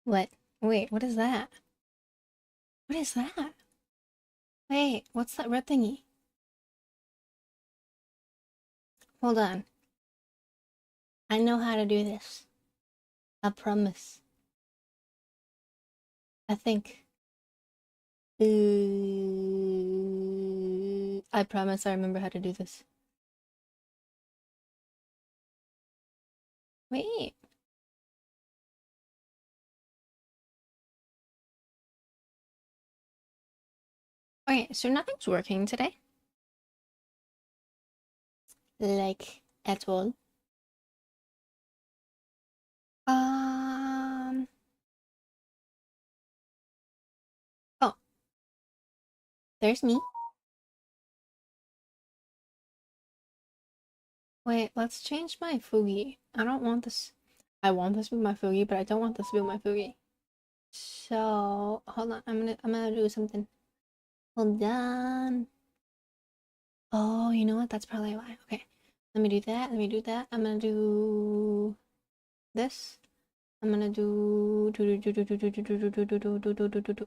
What? Wait, what is that? What is that? Wait, what's that red thingy? Hold on. I know how to do this. I promise. I think. I promise I remember how to do this. Wait. Okay, so nothing's working today. Like, at all. Um. Oh, there's me. Wait, let's change my Fugi. I don't want this. I want this to be my Fugi, but I don't want this to be my Fugi. So, hold on. I'm gonna do something. Hold on. Oh, you know what? That's probably why. Okay. Let me do that. Let me do that. I'm gonna do this. I'm gonna do.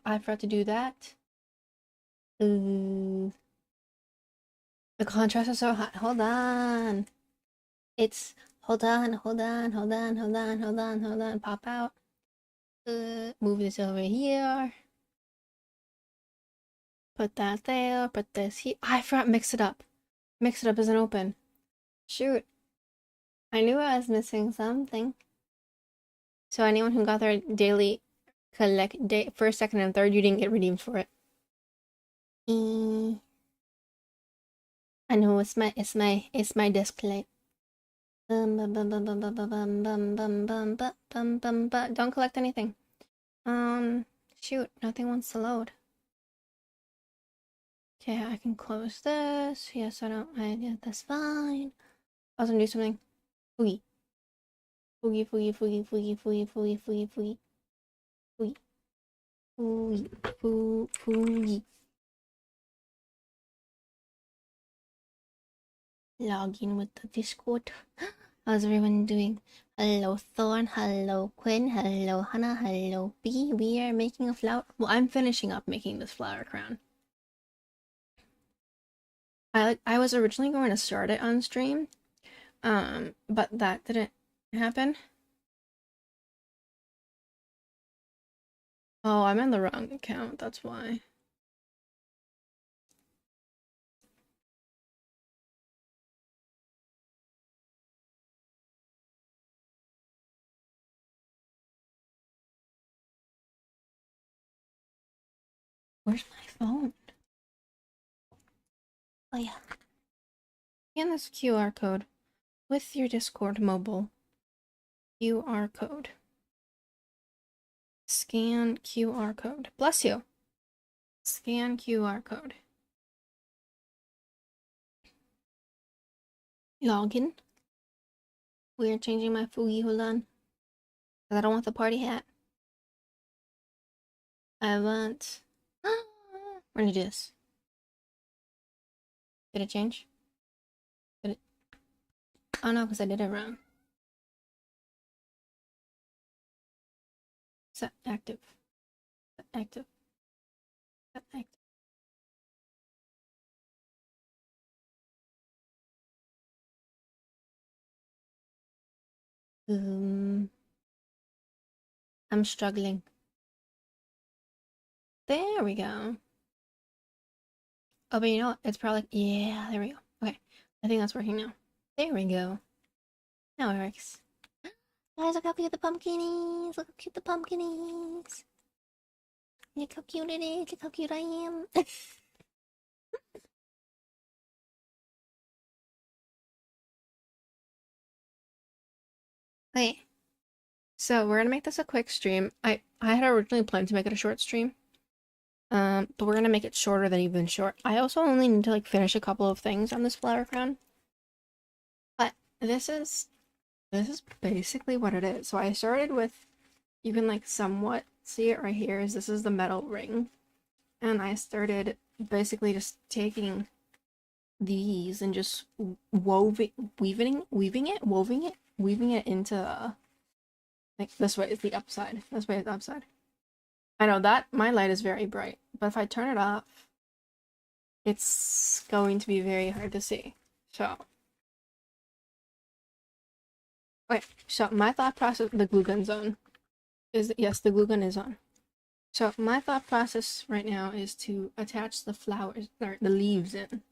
I forgot to do that. The contrast is so high. Hold on. It's hold on, hold on, hold on, hold on, hold on, hold on. Pop out. Move this over here. Put that there. Put this here. I forgot. Mix it up. Mix it up isn't open. Shoot. I knew I was missing something. So anyone who got their daily first, second, and third, you didn't get redeemed for it. I know it's my display. Don't collect anything. Shoot, nothing wants to load. Okay, I can close this. Yes, yeah, that's fine. I was gonna do something. Foogie. Foogie, foogie, foogie, foogie, foogie, foogie, foogie, foogie. Foogie. Foogie. Foogie. Log in with the Discord. How's everyone doing? Hello Thorn, hello Quinn, hello Hannah, hello B. We are making a flower. Well, I'm finishing up making this flower crown. I was originally going to start it on stream, but that didn't happen. Oh, I'm in the wrong account, that's why. Where's my phone? Oh yeah. Scan this QR code with your Discord mobile. QR code. Scan QR code. Bless you. Scan QR code. Login. We are changing my Fugi. Hold on. Because I don't want the party hat. I want. We're gonna do this. Did it change? Did it? Oh no, because I did it wrong. Set active. Set active. Set active. I'm struggling. There we go. Oh, but you know what? It's probably, yeah, there we go. Okay, I think that's working now. There we go. Now it works. Guys, look how cute the pumpkin is. Look how cute the pumpkin is. Look how cute it is. Look how cute I am. Wait. So we're gonna make this a quick stream. I had originally planned to make it a short stream. But we're gonna make it shorter than even short. I also only need to like finish a couple of things on this flower crown. But this is basically what it is. So I started with, you can like somewhat see it right here, is this is the metal ring. And I started basically just taking these and just weaving it into Like this way is the upside. This way is the upside. I know that my light is very bright, but if I turn it off, it's going to be very hard to see. So, okay, so my thought process, the glue gun's on. Yes, the glue gun is on. So my thought process right now is to attach the flowers, or the leaves in.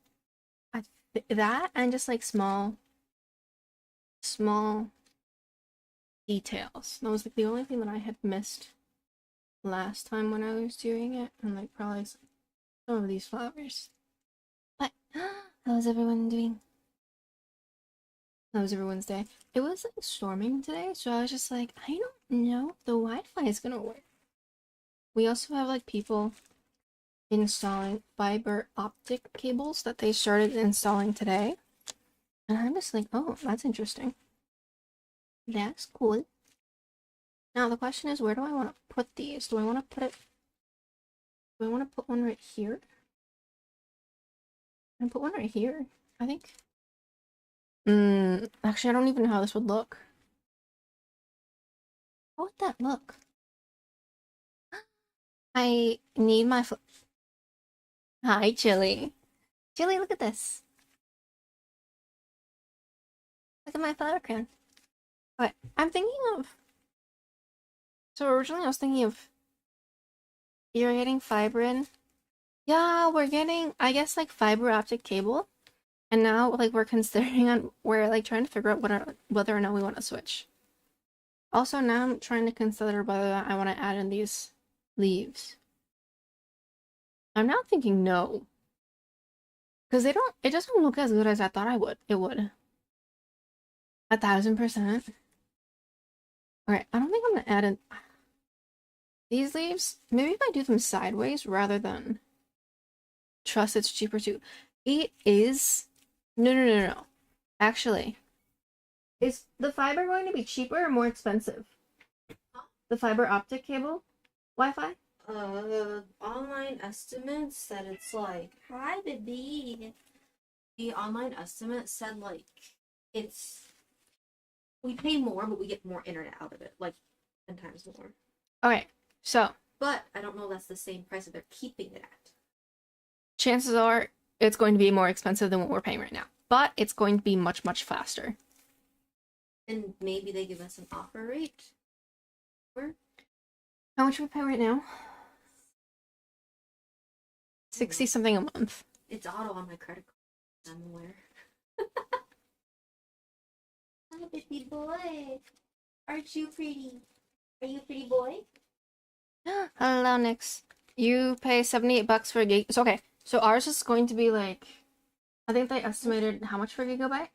That and just like small details. That was like the only thing that I had missed last time when I was doing it, and like probably some of these flowers. But how is everyone doing? How was everyone's day? It was like storming today, so I was just like, I don't know if the Wi-Fi is gonna work. We also have like people installing fiber optic cables that they started installing today. And I'm just like, oh, that's interesting. That's cool. Now the question is, where do I want to put these? Do I want to put one right here? And put one right here, I think. Actually, I don't even know how this would look. How would that look? I need my Hi, Chili. Chili, look at this. Look at my flower crown. Okay, I'm thinking of... So originally I was thinking of... You're getting fiber in. Yeah, we're getting, I guess, like fiber optic cable. And now, like, we're considering we're like trying to figure out whether or not we want to switch. Also, now I'm trying to consider whether I want to add in these leaves. I'm now thinking no. Because it doesn't look as good as I thought it would. 1000%. Alright, I don't think I'm gonna add in these leaves. Maybe if I do them sideways rather than trust it's cheaper too. It is... No. Actually, is the fiber going to be cheaper or more expensive? The fiber optic cable? Wi-Fi? Online estimates said it's like, hi baby. The online estimate said like we pay more but we get more internet out of it, like 10 times more. Okay, so but I don't know if that's the same price that they're keeping it at. Chances are it's going to be more expensive than what we're paying right now, but it's going to be much faster. And maybe they give us an offer rate. How much do we pay right now? 60 something a month. It's auto on my credit card. I'm aware. Hi, baby boy. Aren't you pretty? Are you a pretty boy? Hello, Nix. You pay $78 for a gig. So, okay. So ours is going to be like, I think they estimated how much for a gigabyte?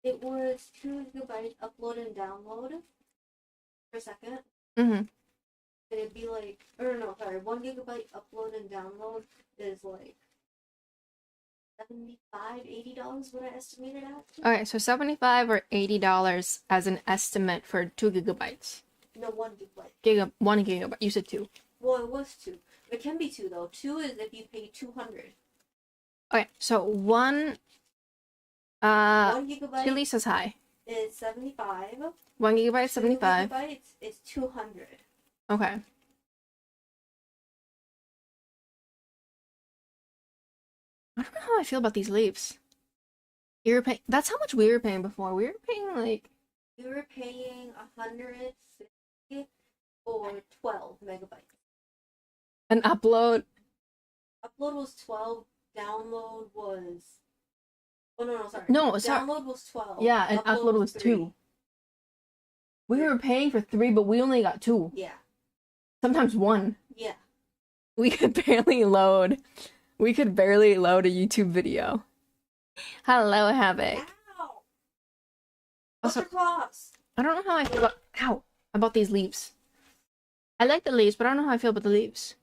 It was 2 gigabytes upload and download per second. Mm-hmm. It'd be like, or no, sorry, 1 gigabyte upload and download is like $75-$80 what I estimated at. Okay, so $75 or $80 as an estimate for 2 gigabytes. No, 1 gigabyte. 1 gigabyte. You said 2. Well, it was 2. It can be 2 though. 2 is if you pay $200. Okay, so 1 gigabyte. Chili says hi. Is 75. 1 gigabyte is 75. 2 gigabytes is 200. Okay. I don't know how I feel about these leaves. You were paying. That's how much we were paying before. We were paying like. We were paying $150 for 12 megabytes. An upload. Upload was 12. Download was. Oh no, sorry. No, sorry. Download was 12. Yeah, and upload was 2. We were paying for 3, but we only got 2. Yeah. Sometimes 1. Yeah. We could barely load. We could barely load a YouTube video. Hello, Havoc. Ow! Also, claws. I don't know how I feel about these leaves. I like the leaves, but I don't know how I feel about the leaves.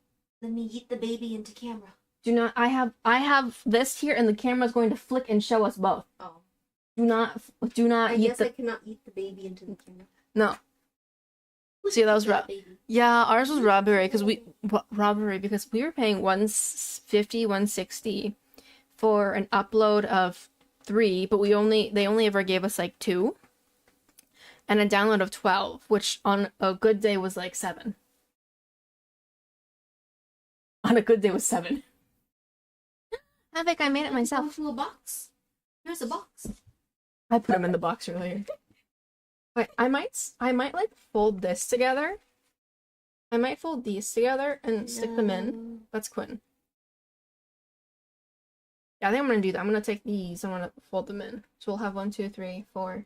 Let me eat the baby into camera. Do not. I have this here, and the camera's going to flick and show us both. Oh. Do not. I guess I cannot eat the baby into the camera. No. See, that was yeah, ours was robbery because we were paying $150, $160 for an upload of 3, but they only ever gave us like 2. and a download of 12, which on a good day was like 7. On a good day was 7. Havoc, I made it myself. Little box. Here's a box. I put them in the box earlier. Wait, I might like fold this together. I might fold these together and stick them in. That's Quinn. Yeah, I think I'm gonna do that. I'm gonna take these. I'm gonna fold them in. So we'll have 1, 2, 3, 4.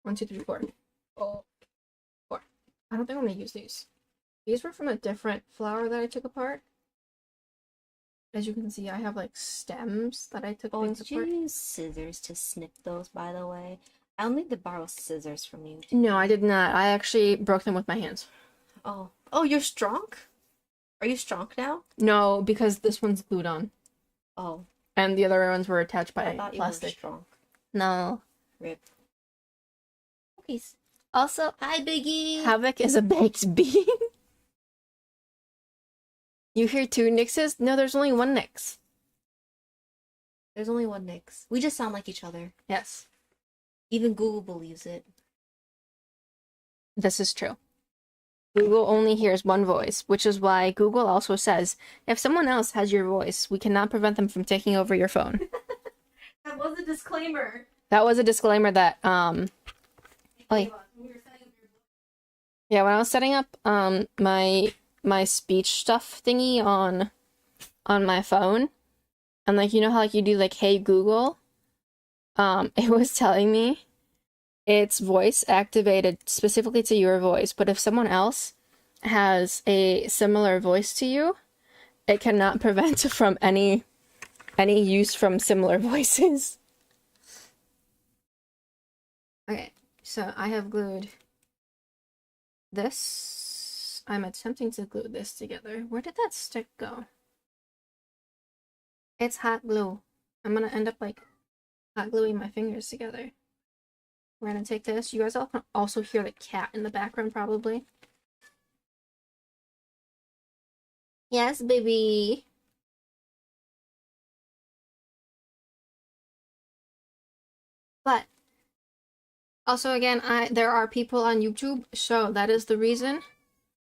1, 2, 3, 4. Oh, 4. I don't think I'm gonna use these. These were from a different flower that I took apart. As you can see, I have like stems that I took things did you apart. use scissors to snip those, by the way? I'll need to borrow scissors from you. No, I did not. I actually broke them with my hands. Oh. Oh, you're strong? Are you strong now? No, because this one's glued on. Oh. And the other ones were attached by I thought plastic. You were strong. No. Rip. Okay. Also, hi, Biggie. Havoc is a baked bean. You hear 2 Nixes? No, there's only 1 Nix. There's only 1 Nix. We just sound like each other. Yes. Even Google believes it. This is true. Google only hears 1 voice, which is why Google also says, if someone else has your voice, we cannot prevent them from taking over your phone. That was a disclaimer. That was a disclaimer that, like, yeah, when I was setting up, my speech stuff thingy on my phone, and, like, you know how, like, you do, like, hey, Google? It was telling me it's voice activated specifically to your voice, but if someone else has a similar voice to you, it cannot prevent from any use from similar voices. Okay, so I have glued this. I'm attempting to glue this together. Where did that stick go? It's hot glue. I'm gonna end up like hot gluing my fingers together. We're gonna take this. You guys all can also hear the cat in the background probably. Yes, baby. But also again, there are people on YouTube, so that is the reason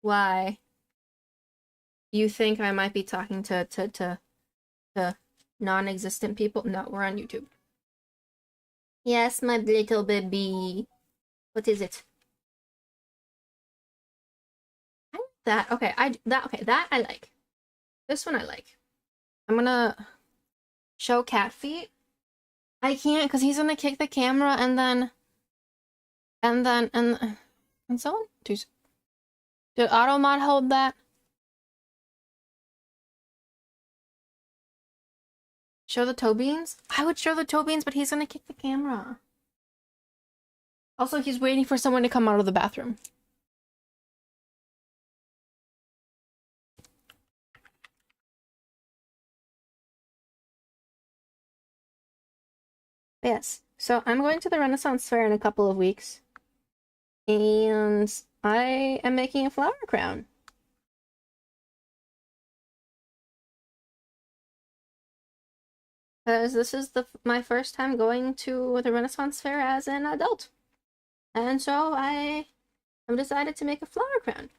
why you think I might be talking to non-existent people. No, we're on YouTube. Yes, my little baby. What is it? That okay, that I like. This one I like. I'm gonna show cat feet. I can't because he's gonna kick the camera and someone did Automod hold that? Show the toe beans? I would show the toe beans, but he's gonna kick the camera. Also, he's waiting for someone to come out of the bathroom. Yes, so I'm going to the Renaissance Fair in a couple of weeks. And I am making a flower crown. Because this is my first time going to the Renaissance Fair as an adult. And so I have decided to make a flower crown.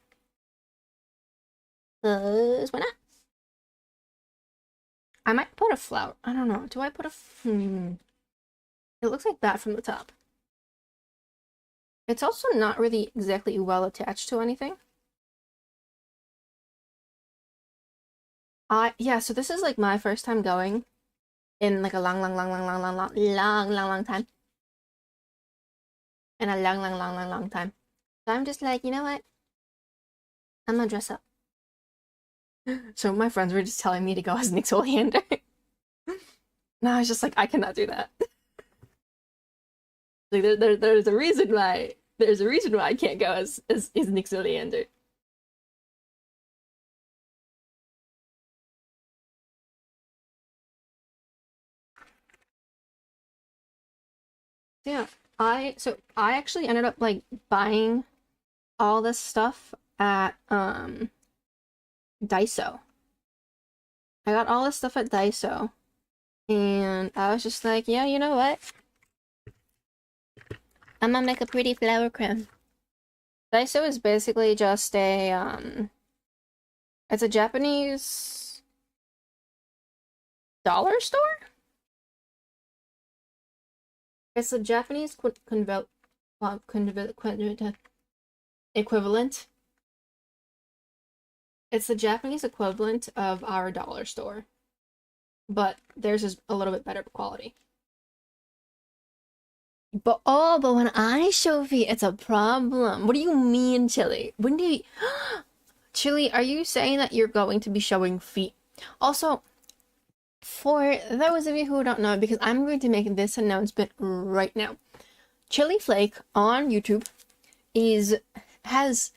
Because why not? I might put a flower. I don't know. Do I put a... It looks like that from the top. It's also not really exactly well attached to anything. Yeah, so this is like my first time going in like a long time. In a long time. So I'm just like, you know what? I'm gonna dress up. So my friends were just telling me to go as Nick's Oleander. No, I was just like, I cannot do that. Like there's a reason why I can't go as Nick's Oleander. Yeah, I actually ended up like buying all this stuff at Daiso. I got all this stuff at Daiso, and I was just like, yeah, you know what? I'm gonna make a pretty flower crown. Daiso is basically just a, it's a Japanese dollar store? It's a Japanese equivalent. It's the Japanese equivalent of our dollar store, but theirs is a little bit better quality. But when I show feet, it's a problem. What do you mean, Chili? When do you... Chili, are you saying that you're going to be showing feet? Also, for those of you who don't know, because I'm going to make this announcement right now. Chili Flake on YouTube has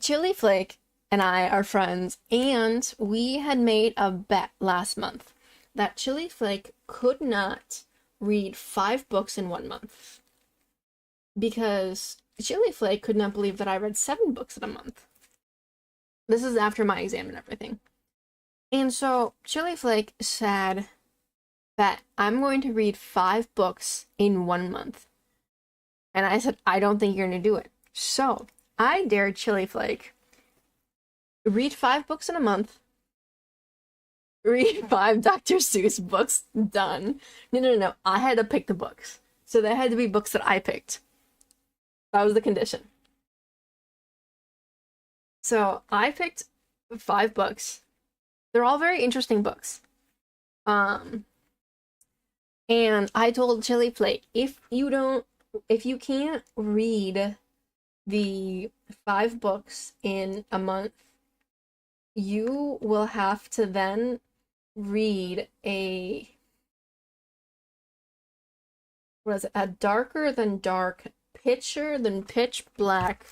Chili Flake and I are friends, and we had made a bet last month that Chili Flake could not read 5 books in 1 month because Chili Flake could not believe that I read 7 books in a month. This is after my exam and everything. And so Chili Flake said that I'm going to read 5 books in 1 month. And I said, I don't think you're going to do it. So I dared Chili Flake read 5 books in a month. Read 5 Dr. Seuss books. Done. No. I had to pick the books. So they had to be books that I picked. That was the condition. So I picked 5 books. They're all very interesting books. And I told Chili Flake, if you can't read the 5 books in a month, you will have to then read a darker than dark, pitcher than pitch black,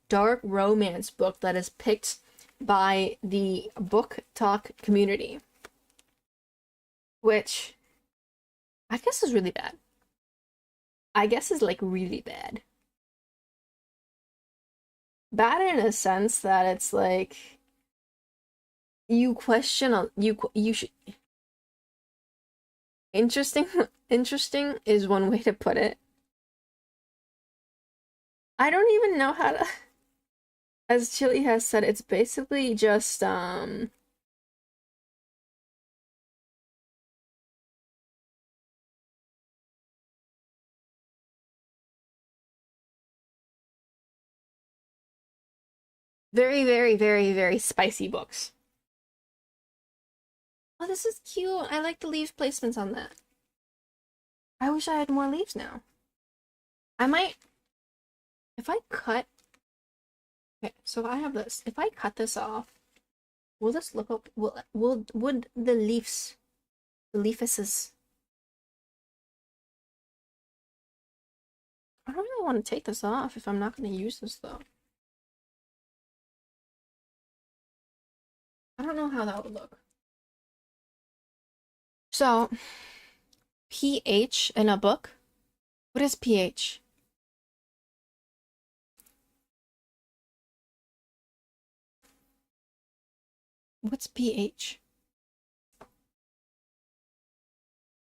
dark romance book that is picked by the book talk community, which I guess is really bad. I guess is like really bad. Bad in a sense that it's like you question you should. Interesting is one way to put it. I don't even know how to. As Chili has said, it's basically just very, very, very, very spicy books. Oh, this is cute. I like the leaf placements on that. I wish I had more leaves now. I might, if I cut, okay, so I have this. If I cut this off, will this look up, would the leaves, the leafuses, I don't really want to take this off if I'm not going to use this though. I don't know how that would look. So, pH in a book? What is pH? What's pH?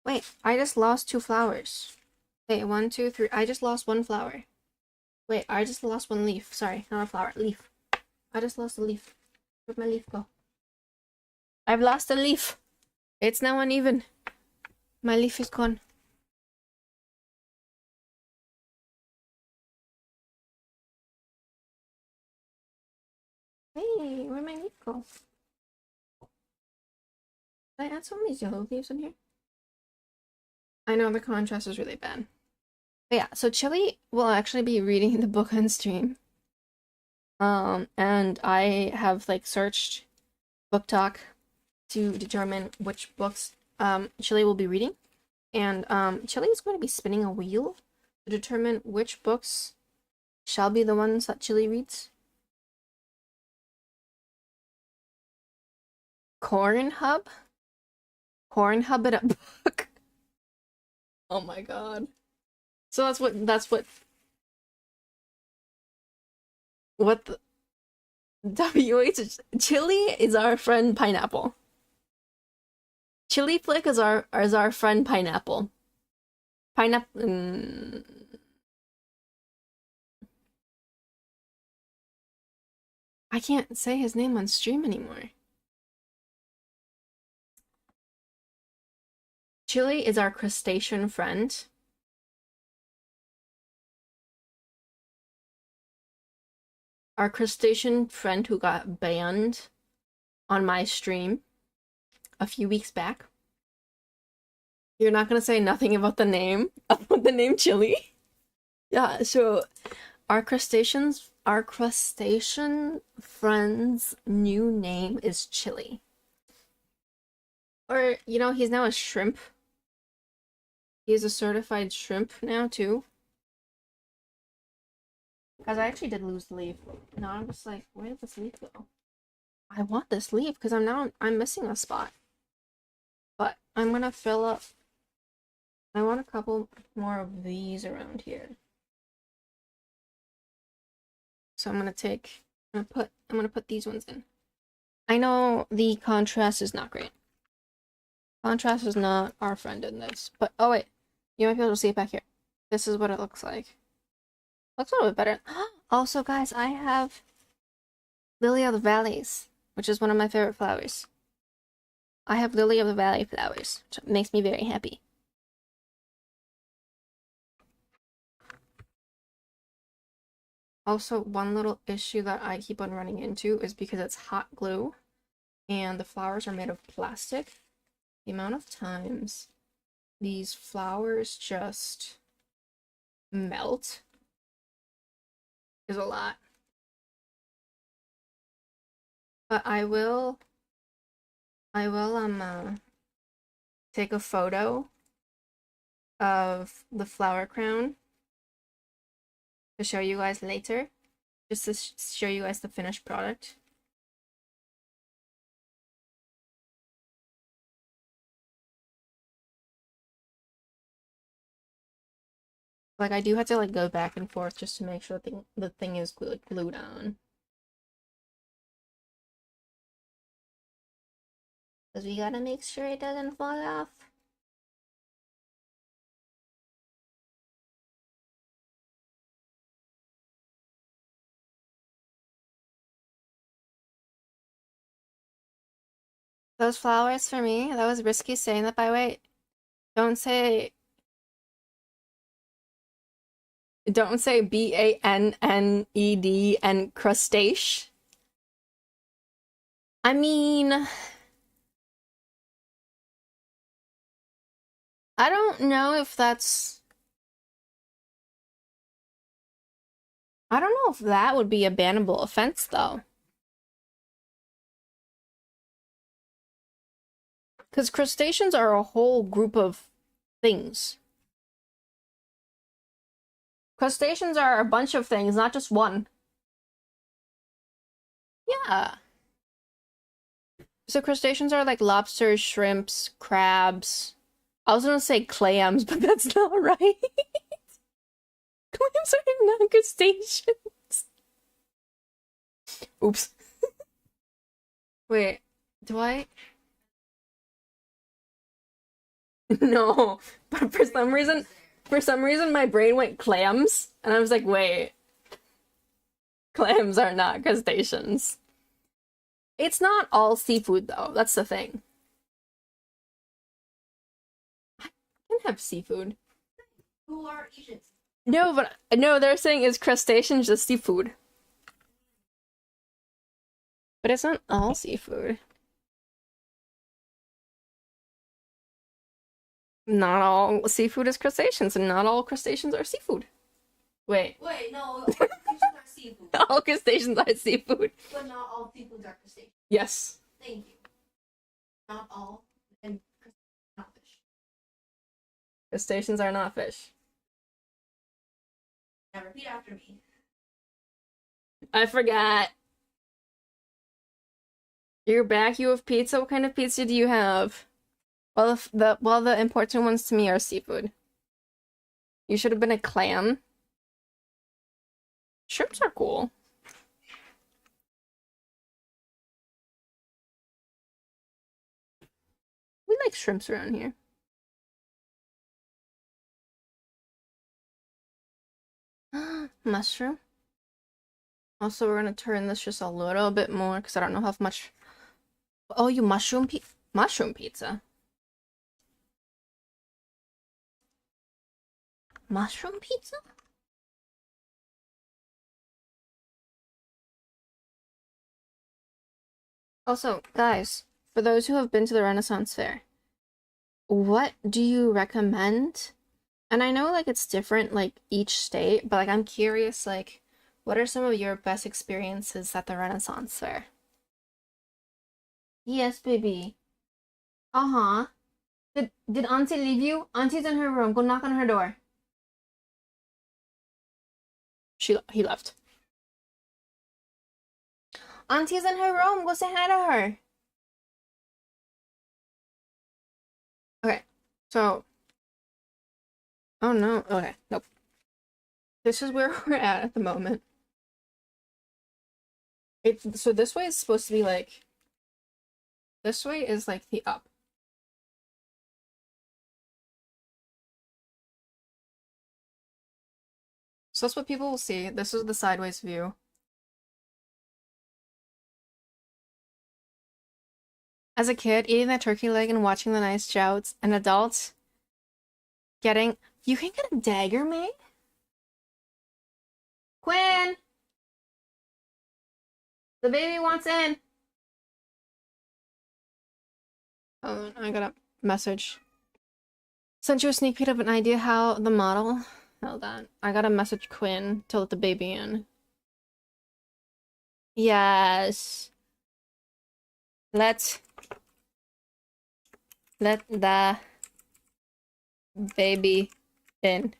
Wait, I just lost 2 flowers. Wait, 1, 2, 3. I just lost 1 flower. Wait, I just lost 1 leaf. Sorry, not a flower. Leaf. I just lost a leaf. Where'd my leaf go? I've lost a leaf. It's now uneven. My leaf is gone. Hey, where'd my leaf go? Did I add some of these yellow leaves in here? I know the contrast is really bad. But yeah, so Chili will actually be reading the book on stream. And I have like searched Book Talk to determine which books Chili will be reading. And Chili is going to be spinning a wheel to determine which books shall be the ones that Chili reads. Corn Hub? Corn Hub in a book? Oh my god. So what the WH Chili is our friend Pineapple. Chili Flick is our friend Pineapple. Pineapple I can't say his name on stream anymore. Chili is our crustacean friend. Our crustacean friend who got banned on my stream a few weeks back. You're not gonna say nothing about the name? About the name Chili? Yeah, so our crustacean friend's new name is Chili. Or, you know, he's now a shrimp. He's a certified shrimp now, too. Because I actually did lose the leaf. Now I'm just like, where did this leaf go? I want this leaf because I'm missing a spot. But I'm gonna fill up. I want a couple more of these around here. So I'm gonna put these ones in. I know the contrast is not great. Contrast is not our friend in this. But oh wait, you might be able to see it back here. This is what it looks like. Looks a little bit better. Also, guys, I have Lily of the Valleys, which is one of my favorite flowers. I have Lily of the Valley flowers, which makes me very happy. Also, one little issue that I keep on running into is because it's hot glue and the flowers are made of plastic. The amount of times these flowers just melt is a lot. But I will take a photo of the flower crown to show you guys later, just to show you guys the finished product. Like, I do have to like go back and forth just to make sure the thing is glued on. Because we gotta make sure it doesn't fall off. Those flowers for me, that was risky saying that, by the way. Don't say BANNED and crustacean. I mean, I don't know if that's, I don't know if that would be a bannable offense though. Because crustaceans are a whole group of things. Crustaceans are a bunch of things, not just one. Yeah. So crustaceans are like lobsters, shrimps, crabs. I was gonna say clams, but that's not right. Clams are not crustaceans. Oops. Wait, do I? No, but for some reason my brain went clams, and I was like, wait, clams are not crustaceans. It's not all seafood though, that's the thing. I can have seafood. Who are Asians? No, but no, they're saying is crustaceans just seafood. But it's not all seafood. Not all seafood is crustaceans, and not all crustaceans are seafood. Wait. Wait, no, crustaceans are seafood. All crustaceans are seafood. But not all seafoods are crustaceans. Yes. Thank you. Not all, and not fish. Crustaceans are not fish. Now repeat after me. I forgot. You're back, you have pizza? What kind of pizza do you have? Well, the important ones to me are seafood. You should have been a clam. Shrimps are cool. We like shrimps around here. Mushroom? Also, we're gonna turn this just a little bit more because I don't know how much. Oh, you mushroom pizza? Mushroom pizza? Also, guys, for those who have been to the Renaissance Fair, what do you recommend? And I know like it's different like each state, but like I'm curious like what are some of your best experiences at the Renaissance Fair? Yes, baby. Uh-huh. Did Auntie leave you? Auntie's in her room. Go knock on her door. He left. Auntie's in her room. Go say hi to her. Okay. So, oh no. Okay. Nope. This is where we're at the moment. It's so this way is supposed to be like this way is like the up. So that's what people will see. This is the sideways view. As a kid, eating that turkey leg and watching the nice jouts, an adult getting you can get a dagger made? Quinn! The baby wants in. Oh, I got a message. Sent you a sneak peek of an idea how the model. Hold on. I got a message Quinn to let the baby in. Yes. Let the baby in.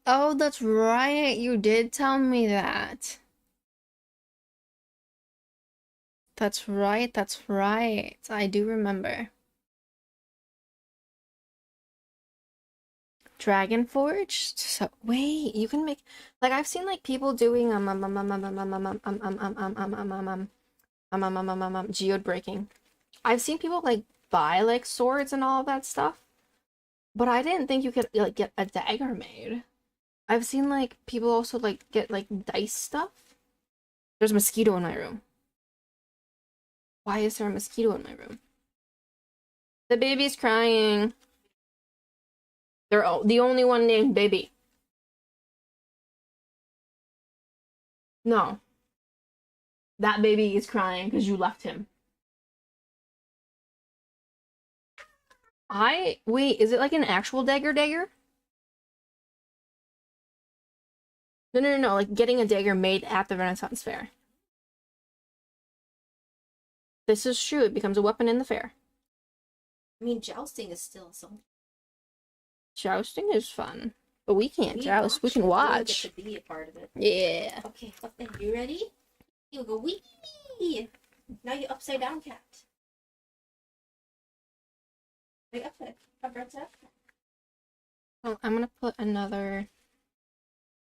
Oh, that's right. You did tell me that. That's right. That's right. I do remember. Dragon Forge? So wait, you can make like I've seen like people doing geode breaking. I've seen people like buy like swords and all of that stuff, but I didn't think you could like get a dagger made. I've seen like people also like get like dice stuff. There's a mosquito in my room. Why is there a mosquito in my room? The baby's crying. They're the only one named Baby. No. That baby is crying because you left him. Wait, is it like an actual dagger? No, like getting a dagger made at the Renaissance Fair. This is true, it becomes a weapon in the fair. I mean, jousting is still something. Jousting is fun, but we can't joust, we can We watch. get to be a part of it. Yeah. Okay, then you ready? You go wee. Now you upside down cat. Wait, upside. Well, I'm gonna put another.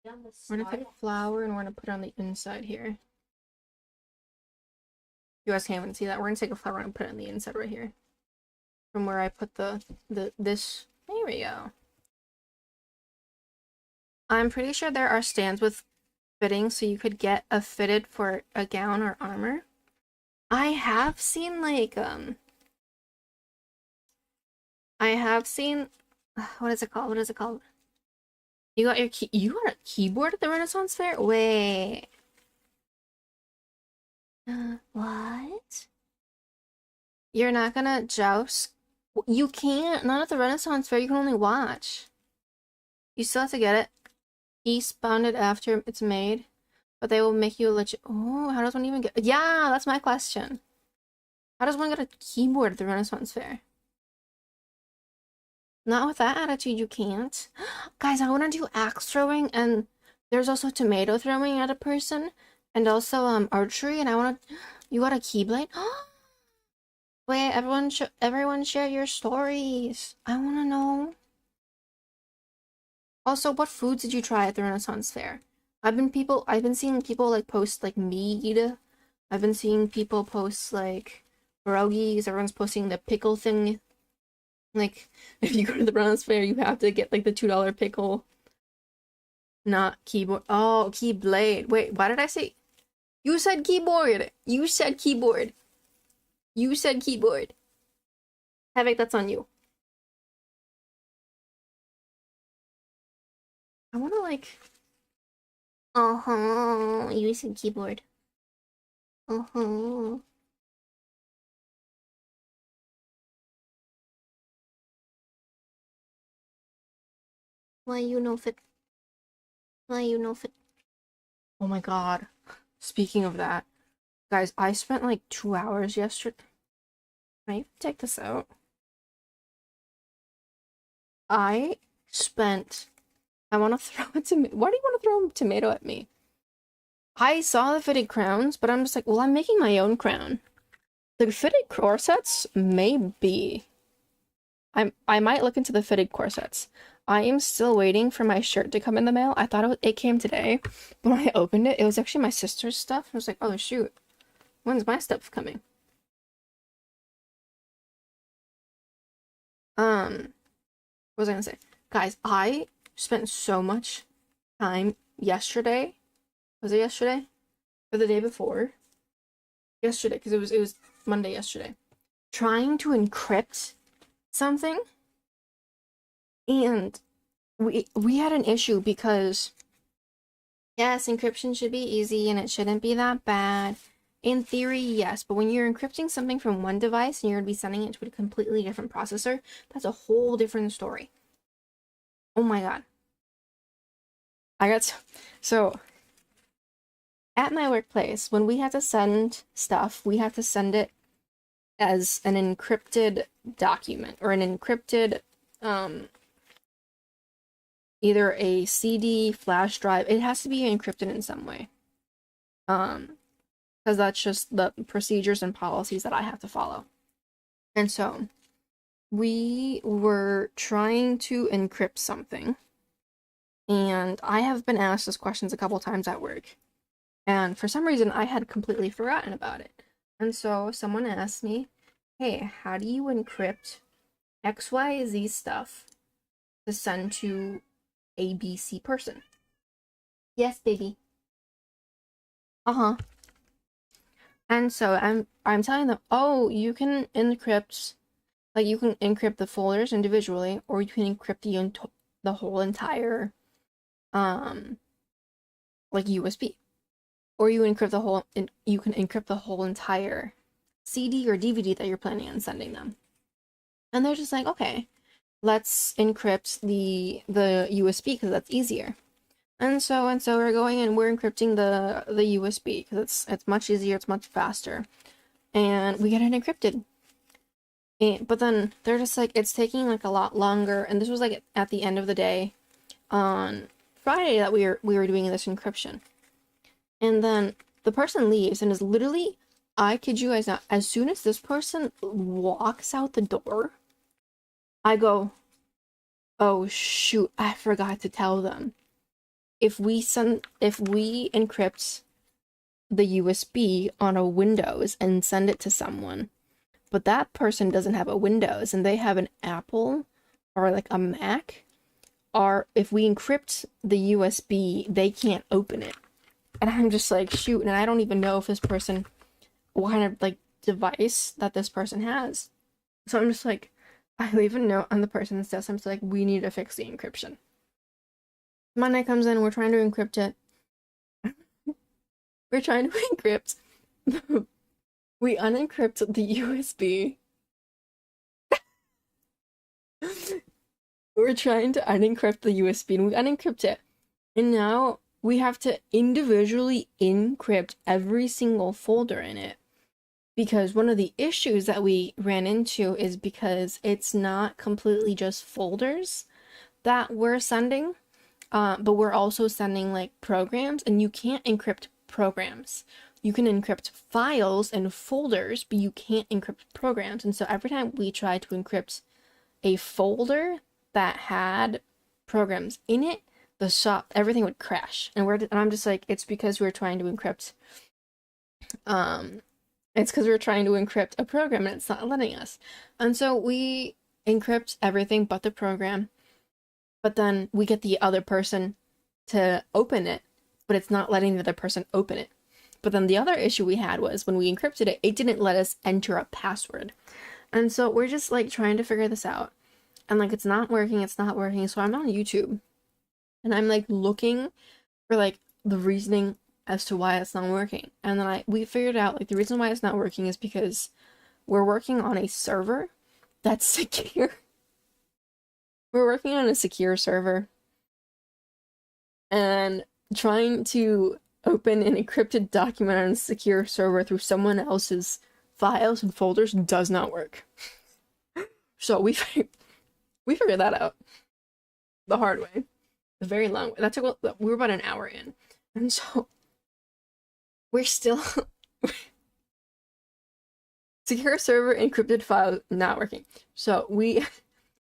Down the We're gonna put flour and we're gonna put it on the inside here. You guys can't even see that. We're gonna take a flower and put it on the inside right here. From where I put this. There we go. I'm pretty sure there are stands with fittings so you could get a fitted for a gown or armor. I have seen like I have seen what is it called? What is it called? You got you got a keyboard at the Renaissance Fair? Wait. What? You're not gonna joust? You can't. Not at the Renaissance Fair. You can only watch. You still have to get it. Eastbounded after it's made, but they will make you legit. Oh, how does one even get? Yeah, that's my question. How does one get a keyboard at the Renaissance Fair? Not with that attitude, you can't. Guys, I want to do axe throwing, and there's also tomato throwing at a person, and also archery, and I want to. You got a keyblade? Wait, everyone share your stories. I want to know. Also, what foods did you try at the Renaissance Fair? I've been seeing people like post like mead. I've been seeing people post like pierogies. Everyone's posting the pickle thing. Like, if you go to the Browns Fair, you have to get like the $2 pickle, not keyboard. Oh, keyblade. Wait, why did I say? You said keyboard. You said keyboard. You said keyboard. Havoc, that's on you. I want to like. Uh-huh. You said keyboard. Uh-huh. Why you know fit? Why you know fit? Oh my god. Speaking of that, guys, I spent like 2 hours yesterday. Can I take this out? I spent. I want to throw a tomato. Why do you want to throw a tomato at me? I saw the fitted crowns, but I'm just like, well, I'm making my own crown. The fitted corsets, maybe. I might look into the fitted corsets. I am still waiting for my shirt to come in the mail. I thought it came today, but when I opened it, it was actually my sister's stuff. I was like, oh shoot, when's my stuff coming? What was I gonna say? Guys, I spent so much time yesterday. Was it yesterday? Or the day before? Yesterday, because it was Monday yesterday. Trying to encrypt something, and we had an issue because yes, encryption should be easy and it shouldn't be that bad. In theory, yes, but when you're encrypting something from one device and you're gonna be sending it to a completely different processor, that's a whole different story. Oh my god. I got so at my workplace, when we have to send stuff, we have to send it as an encrypted document or an encrypted either a CD, flash drive. It has to be encrypted in some way. Because that's just the procedures and policies that I have to follow. And so we were trying to encrypt something, and I have been asked this questions a couple times at work. And for some reason, I had completely forgotten about it. And so someone asked me, hey, how do you encrypt XYZ stuff to send to ABC person? Yes, baby. Uh-huh. And so I'm telling them, oh, you can encrypt, like you can encrypt the folders individually, or you can encrypt the whole entire like USB, or you encrypt the whole you can encrypt the whole entire CD or DVD that you're planning on sending them. And they're just like, okay, let's encrypt the USB because that's easier. And so we're going and we're encrypting the USB because it's much easier, it's much faster, and we get it encrypted. But then they're just like, it's taking like a lot longer, and this was like at the end of the day on Friday that we were doing this encryption. And then the person leaves and is literally, I kid you guys not, as soon as this person walks out the door, I go, oh shoot, I forgot to tell them. If we encrypt the USB on a Windows and send it to someone, but that person doesn't have a Windows and they have an Apple or like a Mac, or if we encrypt the USB, they can't open it. And I'm just like, shoot, and I don't even know if this person, what kind of like device that this person has. So I'm just like, I leave a note on the person's desk. I'm just like, we need to fix the encryption. Monday comes in, we're trying to encrypt it. We're trying to encrypt. We unencrypt the USB. We're trying to unencrypt the USB and we unencrypt it. And now we have to individually encrypt every single folder in it. Because one of the issues that we ran into is because it's not completely just folders that we're sending, but we're also sending like programs, and you can't encrypt programs. You can encrypt files and folders, but you can't encrypt programs. And so every time we try to encrypt a folder that had programs in it, everything would crash. And I'm just like, it's because we're trying to encrypt it's because we're trying to encrypt a program and it's not letting us. And so we encrypt everything but the program, but then we get the other person to open it, but it's not letting the other person open it. But then the other issue we had was when we encrypted it, it didn't let us enter a password. And so we're just like trying to figure this out. And like it's not working, it's not working. So I'm on YouTube and I'm like looking for like the reasoning as to why it's not working. And then we figured out like the reason why it's not working is because we're working on a server that's secure. We're working on a secure server and trying to open an encrypted document on a secure server through someone else's files and folders does not work. So we figured that out the hard way. A very long way. That took we were about an hour in. And so we're still secure server encrypted file not working. So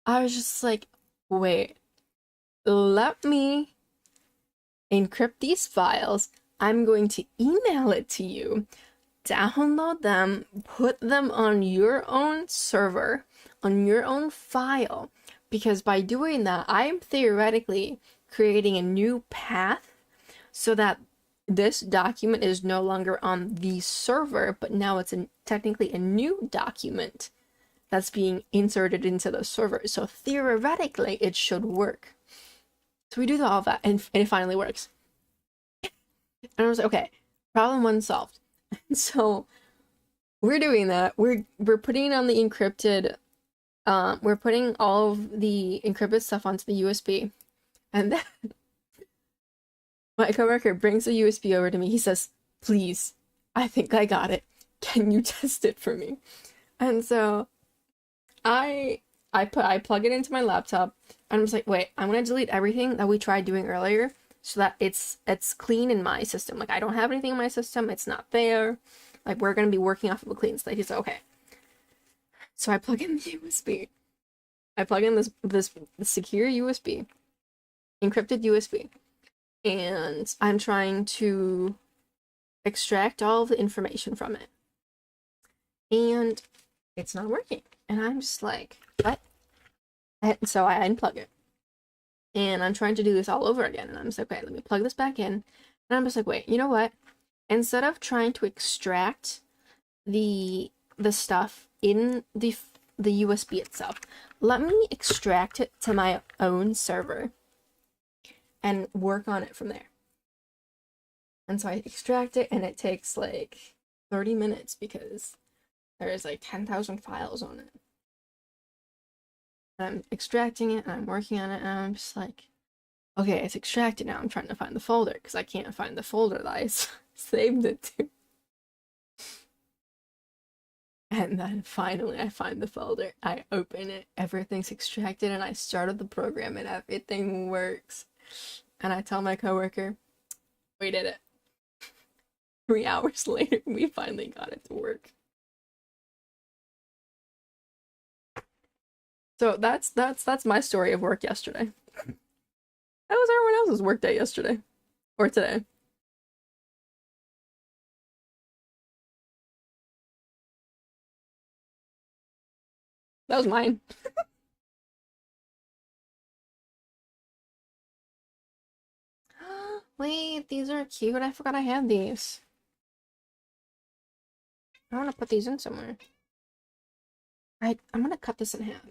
I was just like, wait, let me encrypt these files. I'm going to email it to you, download them, put them on your own server, on your own file, because by doing that, I'm theoretically creating a new path so that this document is no longer on the server, but now it's technically a new document that's being inserted into the server. So theoretically, it should work. So we do all of that, and it finally works. And I was like, okay, problem one solved. And so we're doing that. We're putting on the encrypted. We're putting all of the encrypted stuff onto the USB, and then my coworker brings the USB over to me. He says, "Please, I think I got it. Can you test it for me?" And so I plug it into my laptop, and I'm just like, wait, I'm gonna delete everything that we tried doing earlier so that it's clean in my system. Like I don't have anything in my system. It's not there. Like we're gonna be working off of a clean slate. He's like, okay. So I plug in the USB. I plug in this secure USB, encrypted USB, and I'm trying to extract all of the information from it. And it's not working. And I'm just like, what? And so I unplug it. And I'm trying to do this all over again. And I'm just like, okay, let me plug this back in. And I'm just like, wait, you know what? Instead of trying to extract the stuff in the USB itself, let me extract it to my own server and work on it from there. And so I extract it, and it takes like 30 minutes because there's like 10,000 files on it. And I'm extracting it, and I'm working on it, and I'm just like, okay, it's extracted now. I'm trying to find the folder because I can't find the folder that I saved it to. And then finally I find the folder, I open it, everything's extracted, and I started the program and everything works. And I tell my coworker, we did it. 3 hours later, we finally got it to work. So that's my story of work yesterday. How was everyone else's work day yesterday? Or today? That was mine. Wait, these are cute. I forgot I had these. I want to put these in somewhere. I'm gonna cut this in half.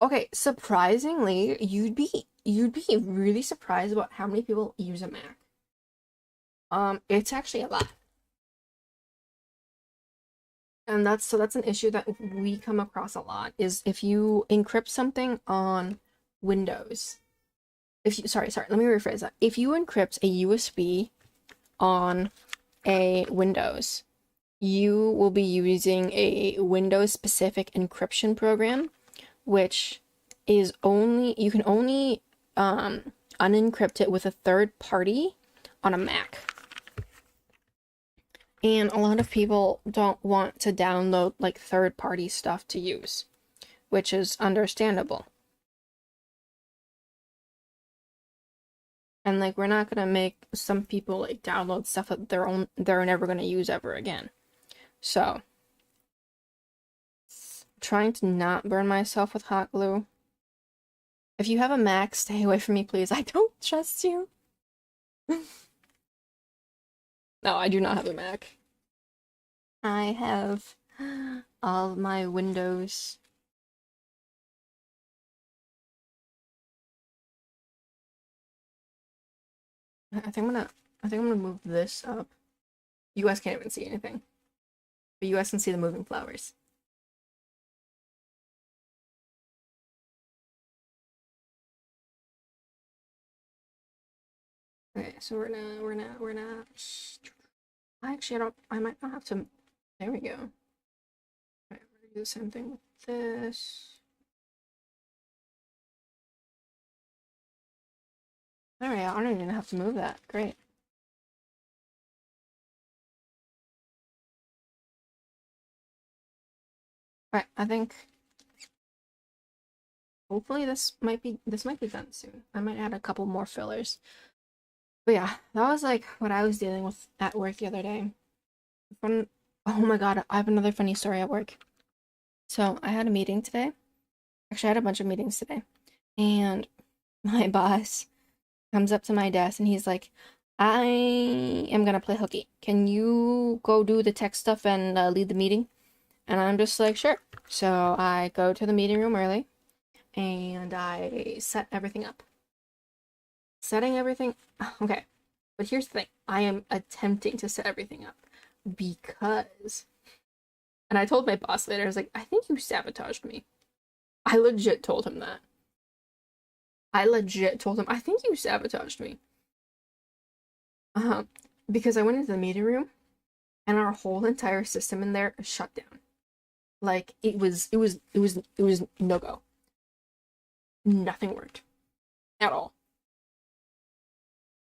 Okay, surprisingly, you'd be really surprised about how many people use a Mac. It's actually a lot. And that's an issue that we come across a lot is if you encrypt something on Windows. If you sorry, let me rephrase that. If you encrypt a USB on a Windows, you will be using a Windows specific encryption program, which is you can only unencrypt it with a third party on a Mac. And a lot of people don't want to download like third party stuff to use, which is understandable. And like we're not gonna make some people like download stuff that they're never gonna use ever again. So trying to not burn myself with hot glue. If you have a Mac, stay away from me, please. I don't trust you. No, I do not have a Mac. I have all my Windows. I think I'm gonna move this up. You guys can't even see anything, but you guys can see the moving flowers. Okay, so we're gonna. Actually, I don't. I might not have to. There we go. Alright, we're gonna do the same thing with this. Alright, I don't even have to move that. Great. Alright, I think hopefully this might be done soon. I might add a couple more fillers. But yeah, that was like what I was dealing with at work the other day. Fun. Oh my god, I have another funny story at work. So I had a meeting today. Actually, I had a bunch of meetings today. And my boss comes up to my desk and he's like, I am gonna play hooky. Can you go do the tech stuff and lead the meeting? And I'm just like, sure. So I go to the meeting room early and I set everything up. Setting everything. Okay. But here's the thing. I am attempting to set everything up because. And I told my boss later, I was like, I think you sabotaged me. I legit told him that. I legit told him, I think you sabotaged me. Uh-huh. Because I went into the meeting room and our whole entire system in there shut down. Like it was no go. Nothing worked at all.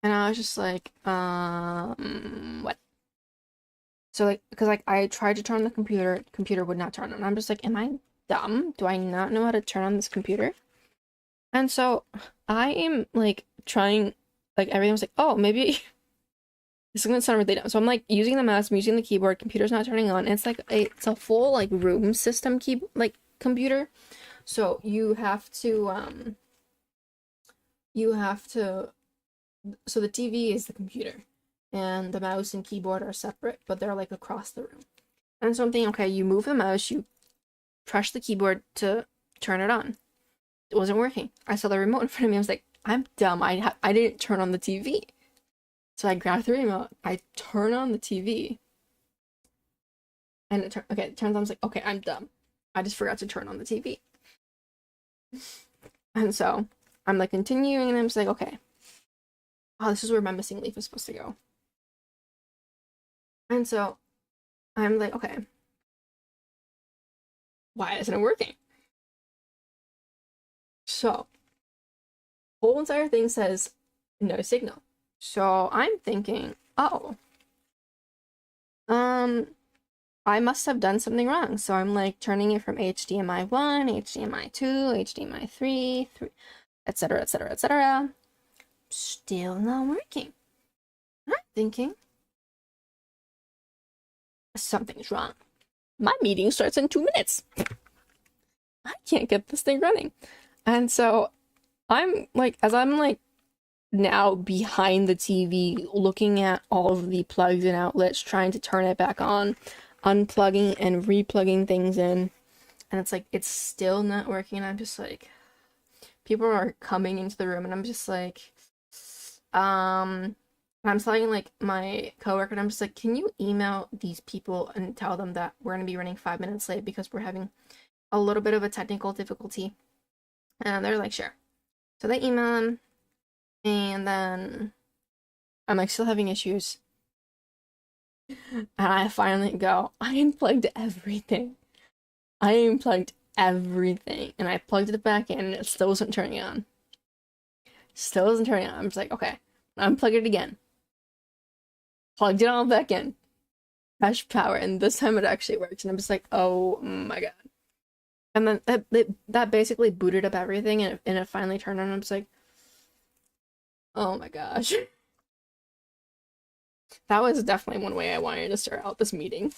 And I was just like, what? So like, because like I tried to turn on the computer would not turn on. I'm just like, am I dumb? Do I not know how to turn on this computer? And so I am like trying, like everything was like, oh, maybe this is gonna sound really dumb. So I'm like using the mouse, I'm using the keyboard, computer's not turning on. And it's like it's a full like room system like computer. So you have to so the TV is the computer and the mouse and keyboard are separate, but they're like across the room. And so I'm thinking, okay, you move the mouse, you press the keyboard to turn it on. It wasn't working. I saw the remote in front of me. I was like, I'm dumb. I didn't turn on the TV. So I grabbed the remote. I turn on the TV. And it turns on. I was like, okay, I'm dumb. I just forgot to turn on the TV. And so I'm like continuing and I'm just like, okay. Oh, this is where my missing leaf is supposed to go. And so I'm like, okay. Why isn't it working? So whole entire thing says no signal. So I'm thinking, oh, I must have done something wrong. So I'm like turning it from HDMI 1, HDMI 2, HDMI 3, etc., etc., etc. Still not working. I'm thinking something's wrong. My meeting starts in 2 minutes. I can't get this thing running. And so I'm like, as I'm like now behind the TV, looking at all of the plugs and outlets, trying to turn it back on, unplugging and replugging things in. And it's like, it's still not working. And I'm just like, people are coming into the room and I'm just like, I'm telling like my coworker, and I'm just like, can you email these people and tell them that we're gonna be running 5 minutes late because we're having a little bit of a technical difficulty? And they're like, sure. So they email them, and then I'm like still having issues. And I finally go, I unplugged everything. I unplugged everything. And I plugged it back in and it still wasn't turning on. Still wasn't turning on. I'm just like, okay, unplug it again. Plugged it all back in. Fresh power. And this time it actually works. And I'm just like, oh my god. And then that basically booted up everything and it finally turned on. I'm just like, oh my gosh. That was definitely one way I wanted to start out this meeting.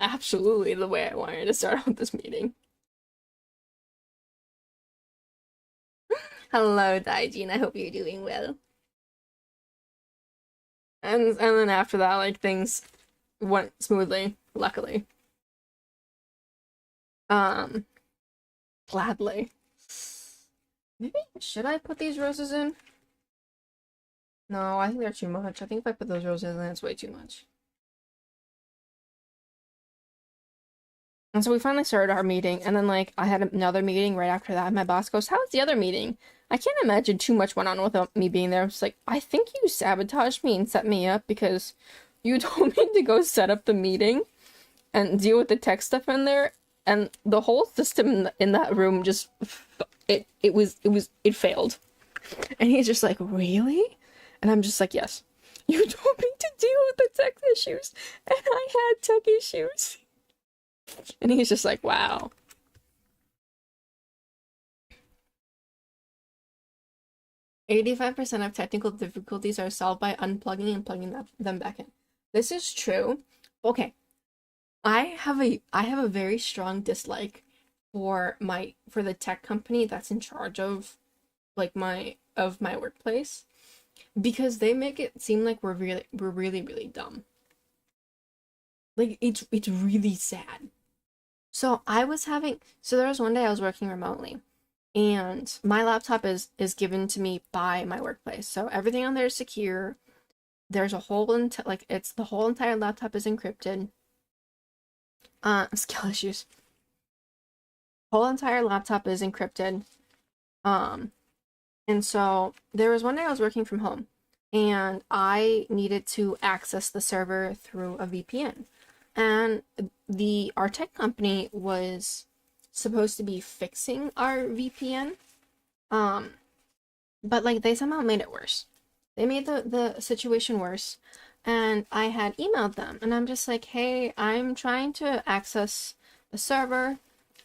absolutely the way I wanted to start out this meeting. Hello, Daijin. I hope you're doing well. And then after that, like things went smoothly, luckily. Um, Gladly. Maybe should I put these roses in? No, I think they're too much. I think if I put those roses in, it's way too much. And so we finally started our meeting, and then like I had another meeting right after that. My boss goes, "How was the other meeting?" I can't imagine too much went on without me being there. I'm just like, I think you sabotaged me and set me up because you told me to go set up the meeting and deal with the tech stuff in there, and the whole system in that room just it failed. And he's just like, "Really?" And I'm just like, "Yes. You told me to deal with the tech issues, and I had tech issues." And he's just like, "Wow." 85% of technical difficulties are solved by unplugging and plugging them back in. This is true. Okay. I have a very strong dislike for the tech company that's in charge of like my workplace because they make it seem like we're really dumb. Like it's really sad. So there was one day I was working remotely and my laptop is given to me by my workplace. So everything on there is secure. There's a whole like it's the whole entire laptop is encrypted. Skill issues. Whole entire laptop is encrypted. Um, and so there was one day I was working from home and I needed to access the server through a VPN. And our tech company was supposed to be fixing our VPN. Um, but like they somehow made it worse. They made the situation worse. And I had emailed them and I'm just like, "Hey, I'm trying to access the server.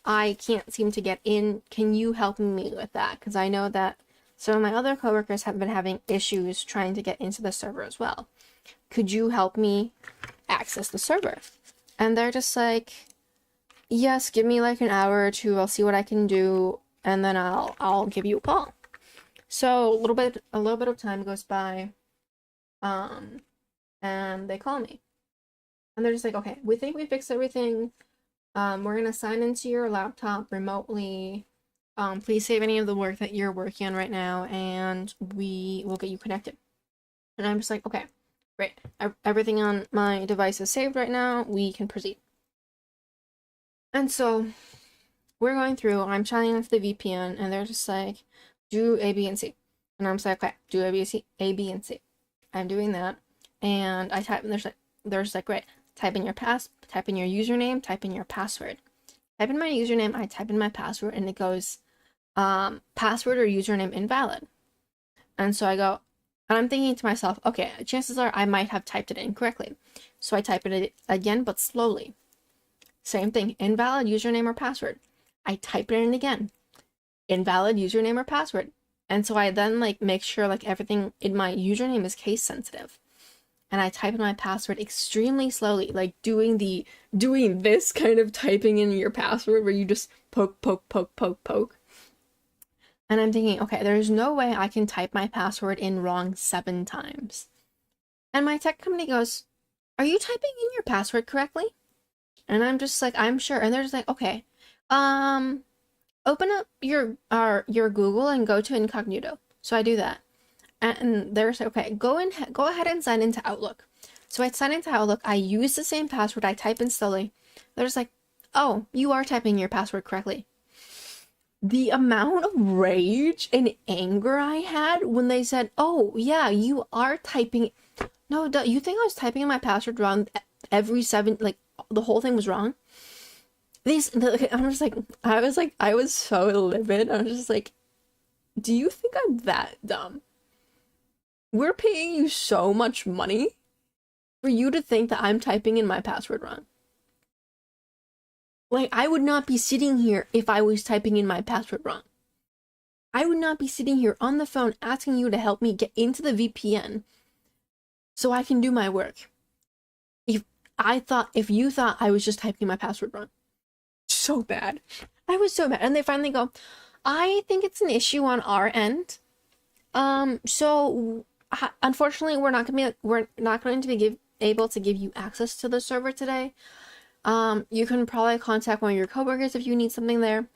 I can't seem to get in. Can you help me with that? Because I know that some of my other coworkers have been having issues trying to get into the server as well. Could you help me access the server?" And they're just like, "Yes, give me like an hour or two. I'll see what I can do, and then I'll give you a call." So a little bit of time goes by, um, and they call me, and they're just like, "Okay, we think we fixed everything. We're gonna sign into your laptop remotely. Please save any of the work that you're working on right now, and we will get you connected." And I'm just like, "Okay, great. Everything on my device is saved right now. We can proceed." And so we're going through, I'm signing into the VPN, and they're just like, "Do A, B, and C." And I'm just like, "Okay, do A, B, and C." I'm doing that, and I type, and there's like, "Great. Type in your username, type in your password." Type in my username, I type in my password, and it goes, "Password or username invalid." And so I go, and I'm thinking to myself, okay, chances are I might have typed it incorrectly. So I type it again, but slowly. Same thing, invalid username or password. I type it in again, invalid username or password. And so I then like make sure like everything in my username is case sensitive. And I type in my password extremely slowly, like doing this kind of typing in your password where you just poke, poke, poke, poke, poke. And I'm thinking, okay, there's no way I can type my password in wrong 7 times. And my tech company goes, "Are you typing in your password correctly?" And I'm just like, "I'm sure." And they're just like, "Okay, um, open up your Google and go to incognito." So I do that. And they're like, "Okay, go ahead and sign into Outlook." So I sign into Outlook. I use the same password. I type in slowly. They're just like, "Oh, you are typing your password correctly." The amount of rage and anger I had when they said, "Oh, yeah, you are typing." No, you think I was typing in my password wrong every 7, like, the whole thing was wrong? I'm just like, I was so livid. I was just like, do you think I'm that dumb? We're paying you so much money for you to think that I'm typing in my password wrong. Like, I would not be sitting here if I was typing in my password wrong. I would not be sitting here on the phone asking you to help me get into the VPN so I can do my work if you thought I was just typing my password wrong. So bad. I was so mad. And they finally go, I think it's an issue on our end. So unfortunately, we're not going to be able to give you access to the server today. You can probably contact one of your coworkers if you need something there.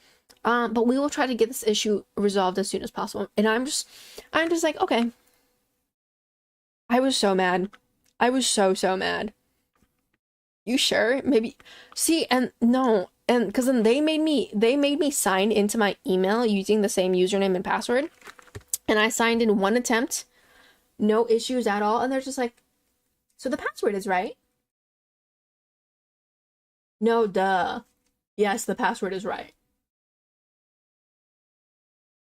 But we will try to get this issue resolved as soon as possible. And I'm just like, okay. I was so mad. I was so mad. You sure? Maybe. See, and no, and because then they made me sign into my email using the same username and password, and I signed in one attempt, no issues at all, and they're just like, so the password is right? No, duh. Yes, the password is right.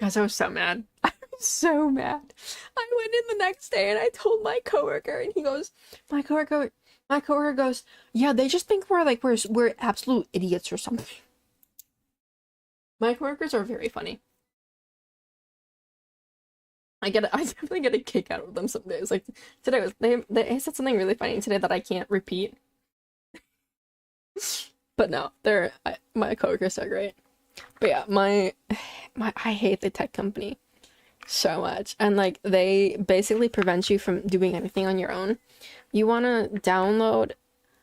Guys, I was so mad. I was so mad. I went in the next day and I told my coworker, and he goes, my coworker goes, yeah, they just think we're like we're absolute idiots or something. My coworkers are very funny. I definitely get a kick out of them some days. Like today they said something really funny today that I can't repeat. But no, my coworkers are great. But yeah, I hate the tech company so much. And like they basically prevent you from doing anything on your own. You want to download,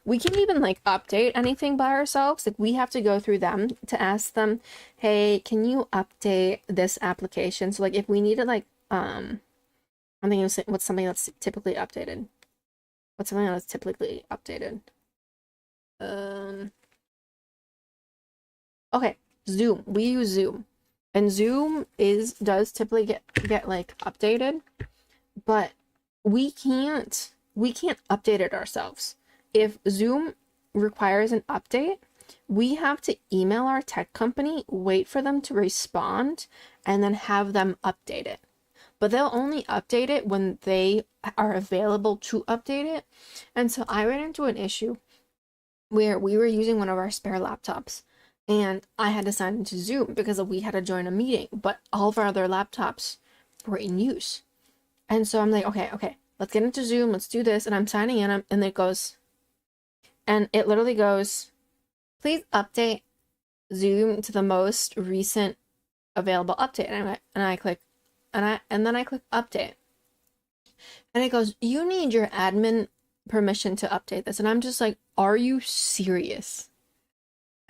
we can even like update anything by ourselves. Like we have to go through them to ask them, hey, can you update this application? So like if we needed like I'm thinking of what's something that's typically updated. What's something that's typically updated? Okay, Zoom. We use Zoom. And Zoom does typically get like updated, but we can't update it ourselves. If Zoom requires an update, we have to email our tech company, wait for them to respond, and then have them update it. But they'll only update it when they are available to update it. And so I ran into an issue where we were using one of our spare laptops, and I had to sign into Zoom because we had to join a meeting, but all of our other laptops were in use. And so I'm like, okay, let's get into Zoom, let's do this. And I'm signing in, and it literally goes, please update Zoom to the most recent available update. And I click, and then I click update. And it goes, you need your admin permission to update this. And I'm just like, are you serious?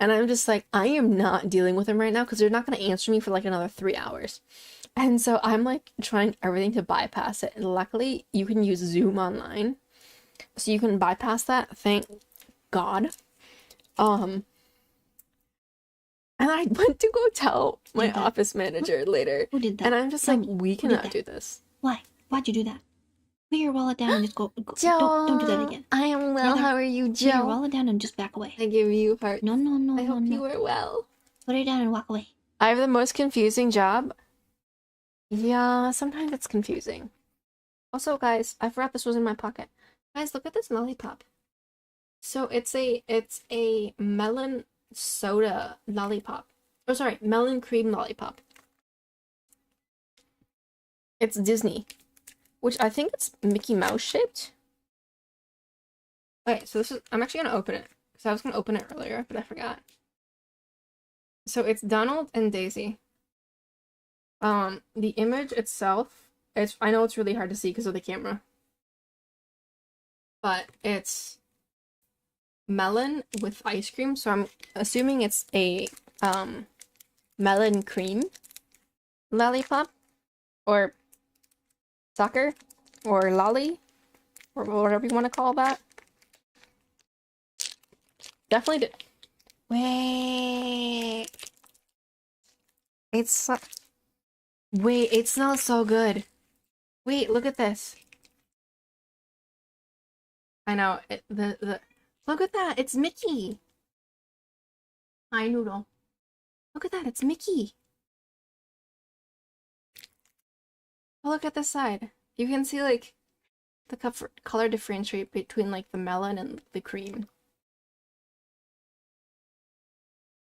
And I'm just like, I am not dealing with them right now because they're not going to answer me for like another 3 hours. And so I'm like trying everything to bypass it. And luckily you can use Zoom online. So you can bypass that. Thank God. And I went to go tell my office manager later. Who did that? And I'm just like, we cannot do this. Why? Why'd you do that? Put your wallet down and just go. Joe, don't do that again. I am well. How are you, Joe? Put your wallet down and just back away. I give you heart. No. I hope you are well. Put it down and walk away. I have the most confusing job. Yeah, sometimes it's confusing. Also, guys, I forgot this was in my pocket. Guys, look at this lollipop. So it's a melon soda lollipop. Oh, sorry, melon cream lollipop. It's Disney, which I think it's Mickey Mouse shaped. Okay, so I'm actually gonna open it because I was gonna open it earlier, but I forgot. So it's Donald and Daisy. The image itself, I know it's really hard to see because of the camera, but it's melon with ice cream, so I'm assuming it's a melon cream lollipop or sucker or lolly or whatever you want to call that. Definitely did. Wait, it smells so good. Wait, look at this. I know look at that, it's Mickey. Hi, Noodle. Look at that, it's Mickey. Oh, look at this side. You can see like the color differentiate between like the melon and the cream.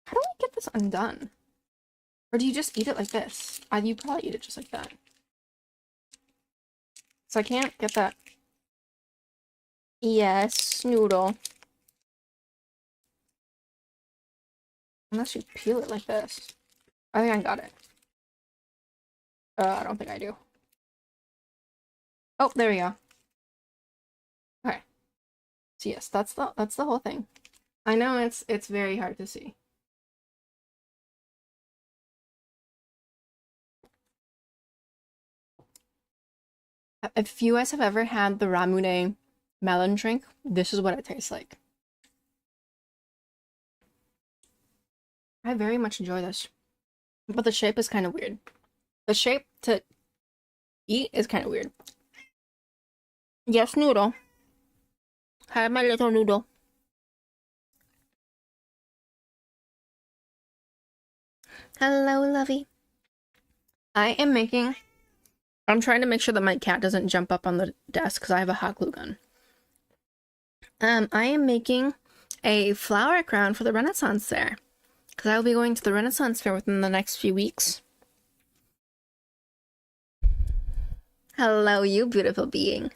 How do I get this undone? Or do you just eat it like this? You probably eat it just like that. So I can't get that. Yes, Noodle. Unless you peel it like this. I think I got it. I don't think I do. Oh, there we go. Okay. So yes, that's the whole thing. I know it's very hard to see. If you guys have ever had the Ramune melon drink, this is what it tastes like. I very much enjoy this. But the shape is kind of weird. The shape to eat is kind of weird. Yes, noodle. Hi, my little noodle. Hello, lovey. I'm trying to make sure that my cat doesn't jump up on the desk because I have a hot glue gun. I am making a flower crown for the Renaissance Fair because I will be going to the Renaissance Fair within the next few weeks. Hello, you beautiful being.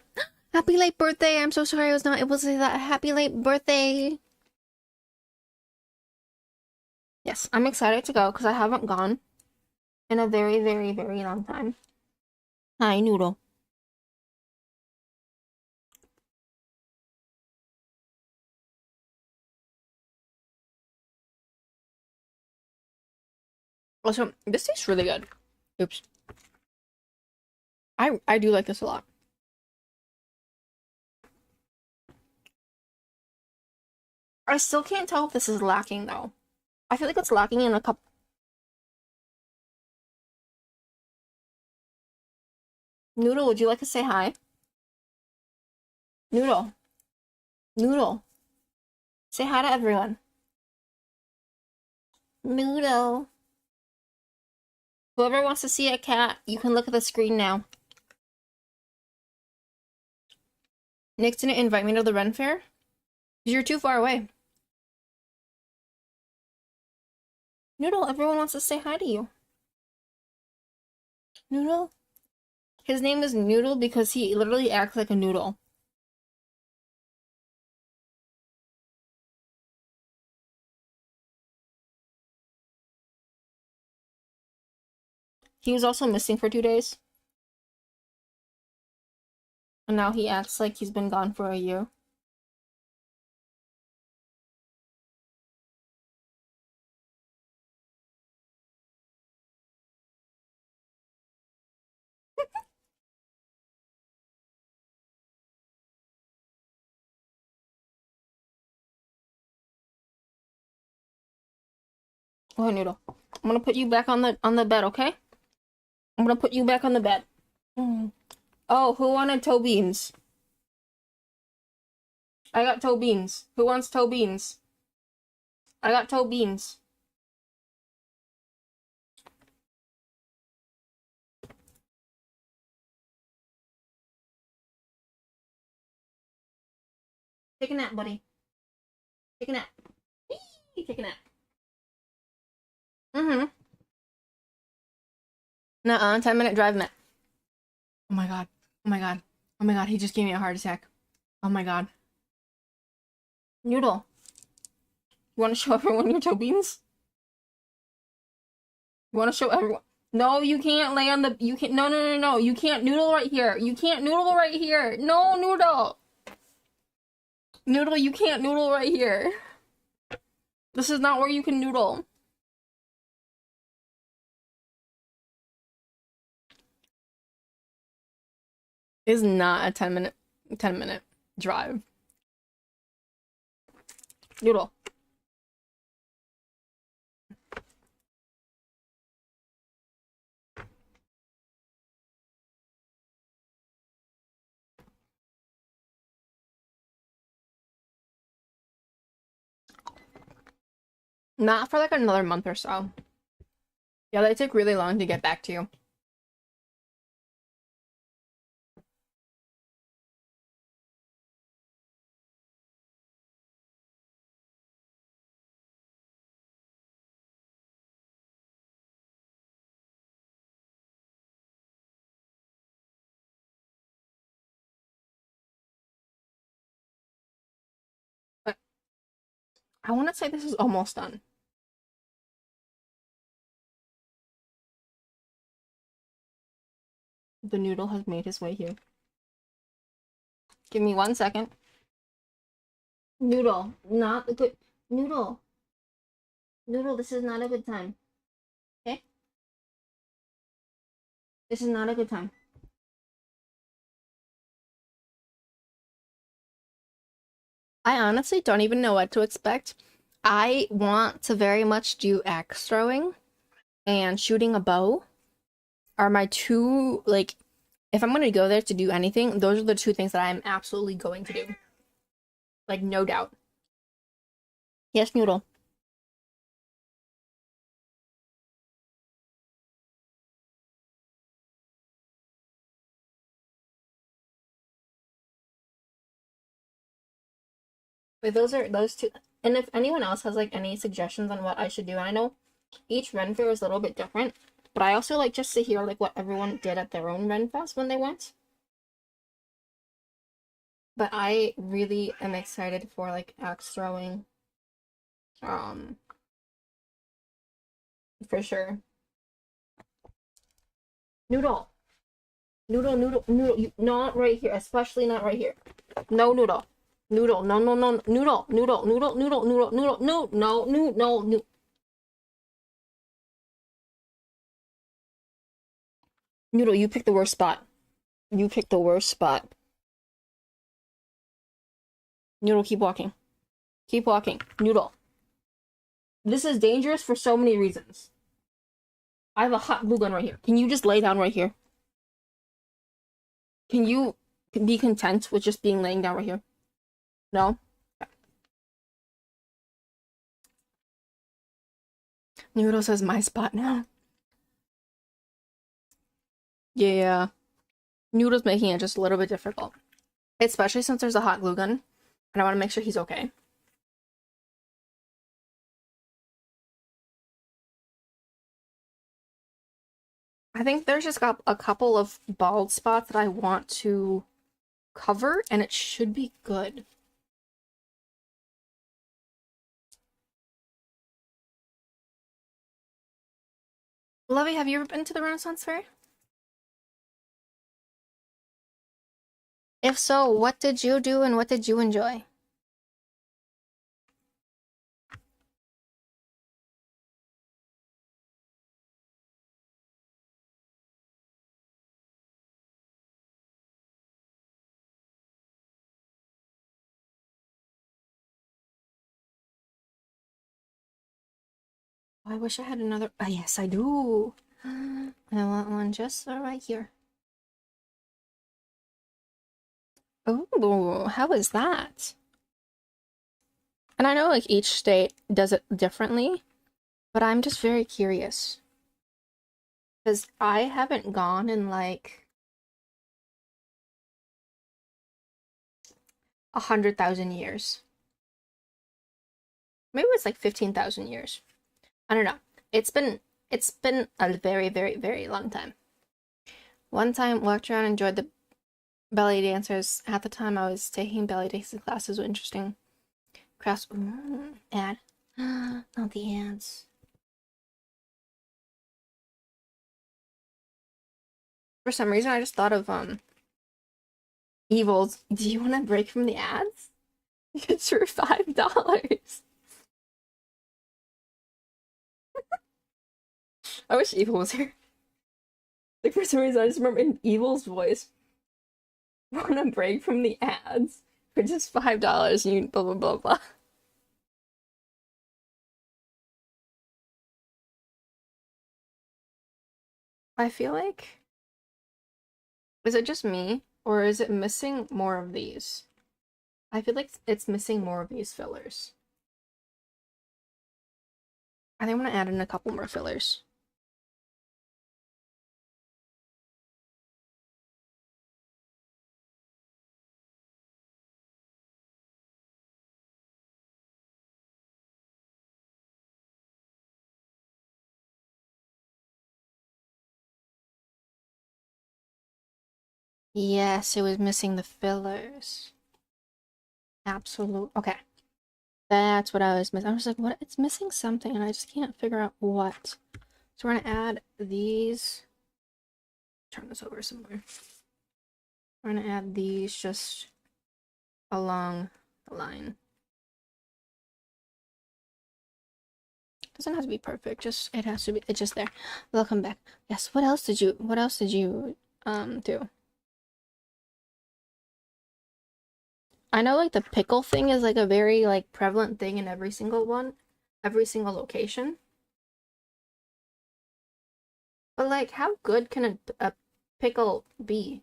Happy late birthday. I'm so sorry I was not able to say that. Happy late birthday. Yes, I'm excited to go because I haven't gone in a very, very, very long time. Hi, Noodle. Also, this tastes really good. Oops. I do like this a lot. I still can't tell if this is lacking though. I feel like it's lacking in a cup. Noodle, would you like to say hi? Noodle. Noodle. Say hi to everyone. Noodle. Whoever wants to see a cat, you can look at the screen now. Nick's didn't invite me to the Ren Fair? You're too far away. Noodle, everyone wants to say hi to you. Noodle? His name is Noodle because he literally acts like a noodle. He was also missing for 2 days. And now he acts like he's been gone for a year. Okay, Noodle. I'm gonna put you back on the bed, okay? I'm gonna put you back on the bed. Mm. Oh, who wanted toe beans? I got toe beans. Who wants toe beans? I got toe beans. Take a nap, buddy. Take a nap. Whee! Take a nap. Mm-hmm. Nuh-uh, 10-minute drive nap. Oh my god. Oh my god. Oh my god, he just gave me a heart attack. Oh my god. Noodle. You wanna show everyone your toe beans? You wanna show everyone? No, you can't lay on the you can't no. You can't noodle right here. You can't noodle right here. No, Noodle. Noodle, you can't noodle right here. This is not where you can noodle. It's not a 10-minute drive. Noodle. Not for like another month or so. Yeah, they take really long to get back to you. But I want to say this is almost done. The noodle has made his way here. Give me 1 second. Noodle, not a good noodle. Noodle, this is not a good time. Okay? This is not a good time. I honestly don't even know what to expect. I want to very much do axe throwing and shooting a bow are my two, like, if I'm gonna go there to do anything, those are the two things that I'm absolutely going to do. Like, no doubt. Yes, Noodle. But those are those two. And if anyone else has like any suggestions on what I should do, I know each Ren Fair is a little bit different, but I also like just to hear like what everyone did at their own Ren Fest when they went. But I really am excited for like axe throwing. Um, for sure. Noodle. Noodle, noodle, noodle. Not right here, especially not right here. No noodle. Noodle. No, no, no. Noodle. Noodle. Noodle. Noodle. Noodle. Noodle. No. No. No. No. No. Noodle. You picked the worst spot. You picked the worst spot. Noodle. Keep walking. Keep walking. Noodle. This is dangerous for so many reasons. I have a hot glue gun right here. Can you just lay down right here? Can you be content with just being laying down right here? No? Noodle says my spot now. Yeah. Noodle's making it just a little bit difficult. Especially since there's a hot glue gun. And I want to make sure he's okay. I think there's just got a couple of bald spots that I want to cover, and it should be good. Lovey, have you ever been to the Renaissance Fair? If so, what did you do and what did you enjoy? I wish I had another. Oh, yes, I do. I want one just right here. Oh, how is that? And I know like each state does it differently, but I'm just very curious. Because I haven't gone in like 100,000 years. Maybe it's like 15,000 years. I don't know. It's been a very, very, very long time. One time walked around, enjoyed the belly dancers. At the time I was taking belly dancing classes, was interesting. Crafts ad. Not the ads. For some reason I just thought of Evils. Do you want to break from the ads? It's for $5. I wish Evil was here. Like for some reason I just remember in Evil's voice. Want to break from the ads for just $5 and you blah blah blah blah. I feel like, is it just me or is it missing more of these? I feel like it's missing more of these fillers. I think I'm gonna add in a couple more fillers. Yes, it was missing the fillers. Absolute. Okay. That's what I was missing. I was like, what? It's missing something, and I just can't figure out what. So we're gonna add these turn this over somewhere. I'm gonna add these just along the line. Doesn't have to be perfect, just it has to be, it's just there. Welcome back. Yes, what else did you do? I know like the pickle thing is like a very like prevalent thing in every single location. But like how good can a pickle be?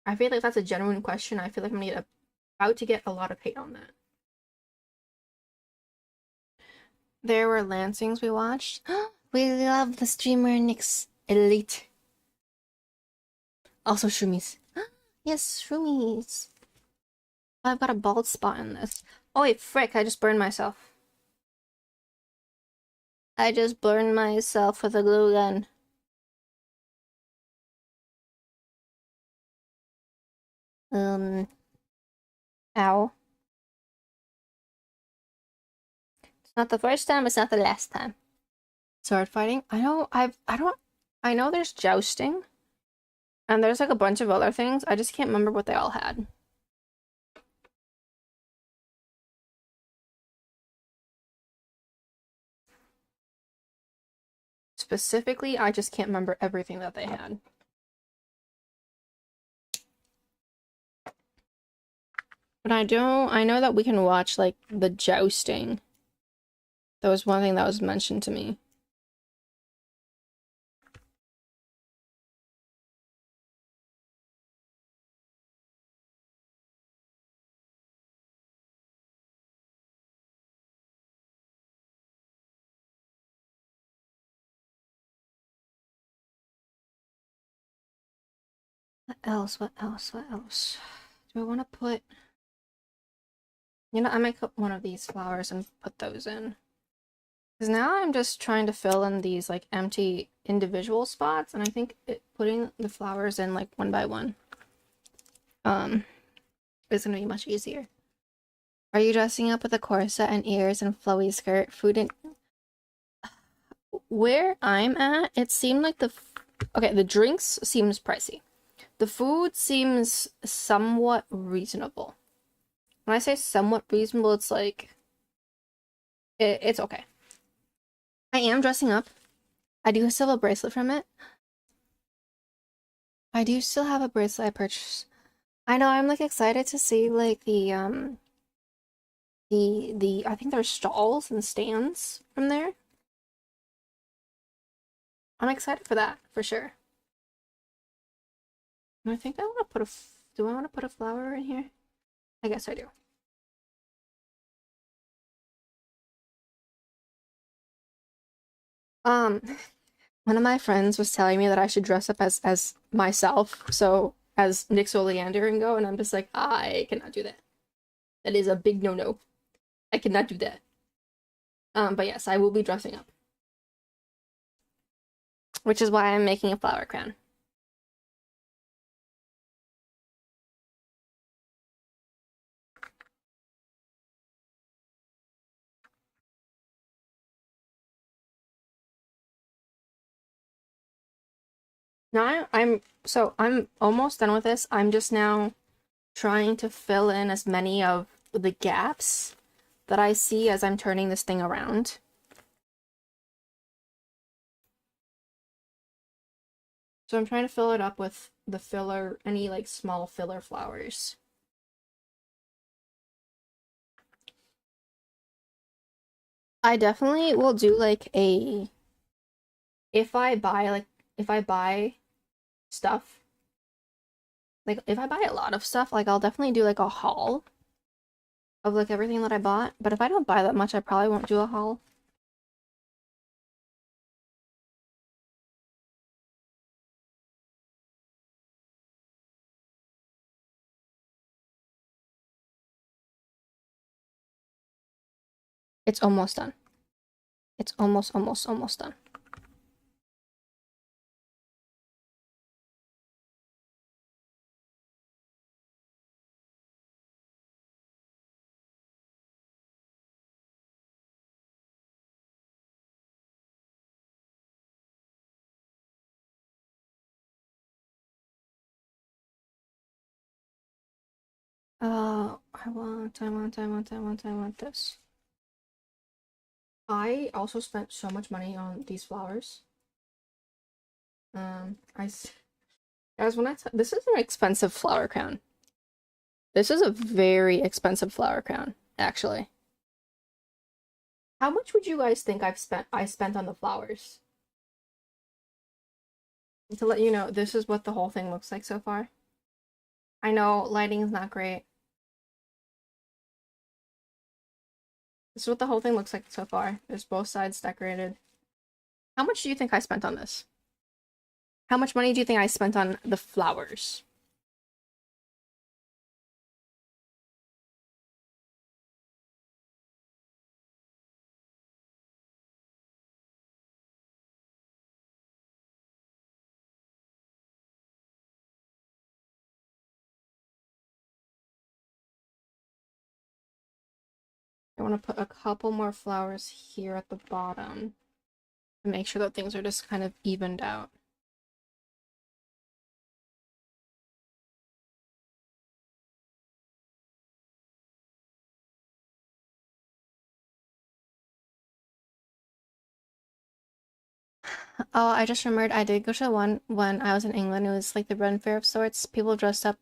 I feel like that's a genuine question. I feel like about to get a lot of hate on that. There were Lansings we watched. We love the streamer Nick's Elite. Also Shroomies. Yes, Shroomies. I've got a bald spot in this. Oh wait, frick, I just burned myself. I just burned myself with a glue gun. Ow. It's not the first time, it's not the last time. Sword fighting? I know there's jousting. And there's like a bunch of other things. I just can't remember what they all had. Specifically, I just can't remember everything that they had. But I know that we can watch like the jousting. That was one thing that was mentioned to me. What else? What else? What else? Do I want to put... You know, I might cut one of these flowers and put those in. Because now I'm just trying to fill in these like empty individual spots, and I think putting the flowers in like one by one is gonna be much easier. Are you dressing up with a corset and ears and flowy skirt? Food and... Where I'm at, it seemed like okay, the drinks seems pricey. The food seems somewhat reasonable. When I say somewhat reasonable, it's like it's okay. I am dressing up. I do still have a bracelet from it. I do still have a bracelet I purchased. I know, I'm like excited to see like the I think there's stalls and stands from there. I'm excited for that, for sure. And I think I want to put do I want to put a flower in here? I guess I do. Um, one of my friends was telling me that I should dress up as myself, so as Nyx Oleander and go, and I'm just like, I cannot do that. That is a big no-no. I cannot do that. But yes, I will be dressing up. Which is why I'm making a flower crown. Now I'm almost done with this. I'm just now trying to fill in as many of the gaps that I see as I'm turning this thing around. So I'm trying to fill it up with the filler, any like small filler flowers. I definitely will do like if I buy stuff, like if I buy a lot of stuff, like I'll definitely do like a haul of like everything that I bought. But if I don't buy that much, I probably won't do a haul. It's almost done. It's almost done. I want this. I also spent so much money on these flowers. Guys, this is an expensive flower crown. This is a very expensive flower crown, actually. How much would you guys think I spent on the flowers? To let you know, this is what the whole thing looks like so far. I know lighting is not great. This is what the whole thing looks like so far. There's both sides decorated. How much do you think I spent on this? How much money do you think I spent on the flowers? I want to put a couple more flowers here at the bottom to make sure that things are just kind of evened out. Oh, I just remembered I did go to one when I was in England. It was like the Ren Fair of sorts. People dressed up,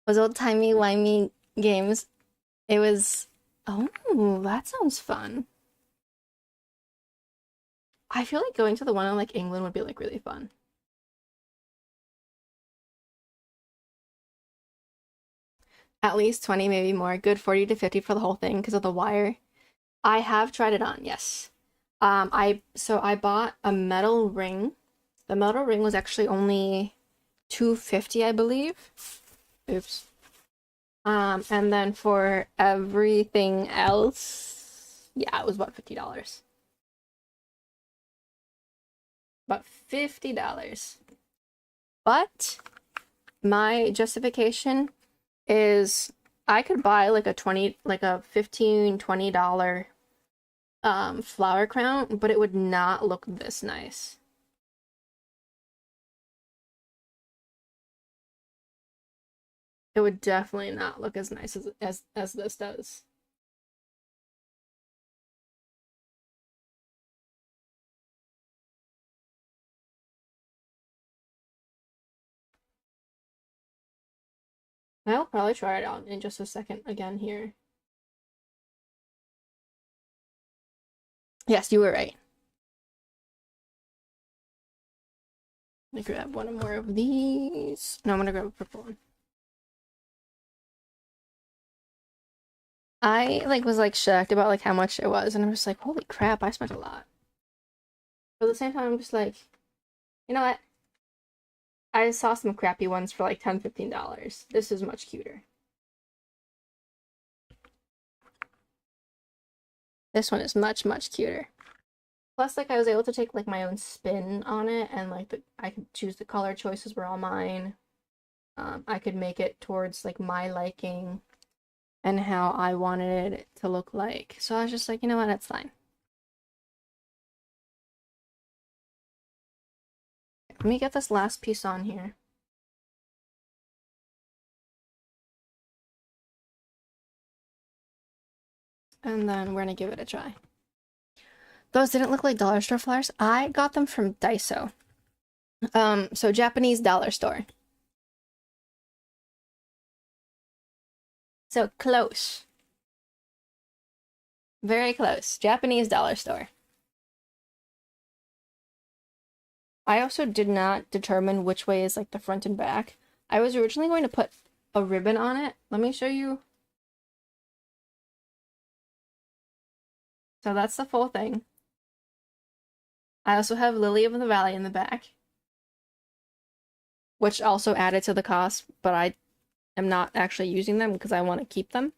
was old-timey, wimey games. It was, oh, that sounds fun. I feel like going to the one in like England would be like really fun. At least 20, maybe more. Good 40 to 50 for the whole thing because of the wire. I have tried it on, yes. I bought a metal ring. The metal ring was actually only 250, I believe. Oops. And then for everything else, yeah, it was about $50. About $50. But my justification is I could buy like a 20, like a 15, $20 flower crown, but it would not look this nice. It would definitely not look as nice as this does. I'll probably try it out in just a second again here. Yes, you were right. Let me grab one more of these. No, I'm gonna grab a purple one. I like was like shocked about like how much it was, and I'm just like, holy crap, I spent a lot. But at the same time, I'm just like, you know what? I saw some crappy ones for like $10, $15. This is much cuter. This one is much, much cuter. Plus, like, I was able to take like my own spin on it, and like I could choose the color choices were all mine. I could make it towards like my liking and how I wanted it to look like. So I was just like, you know what, that's fine. Let me get this last piece on here. And then we're gonna give it a try. Those didn't look like dollar store flowers. I got them from Daiso. So Japanese dollar store. So close. Very close. Japanese dollar store. I also did not determine which way is like the front and back. I was originally going to put a ribbon on it. Let me show you. So that's the full thing. I also have Lily of the Valley in the back, which also added to the cost, but I am not actually using them because I want to keep them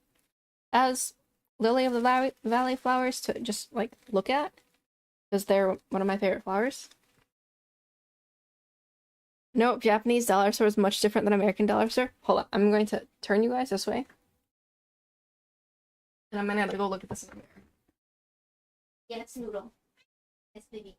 as Lily of the Valley flowers to just like look at because they're one of my favorite flowers. No, Japanese dollar store is much different than American dollar store. Hold up, I'm going to turn you guys this way, and I'm gonna have to go look at this in a mirror. Yes, noodle. Yes, baby.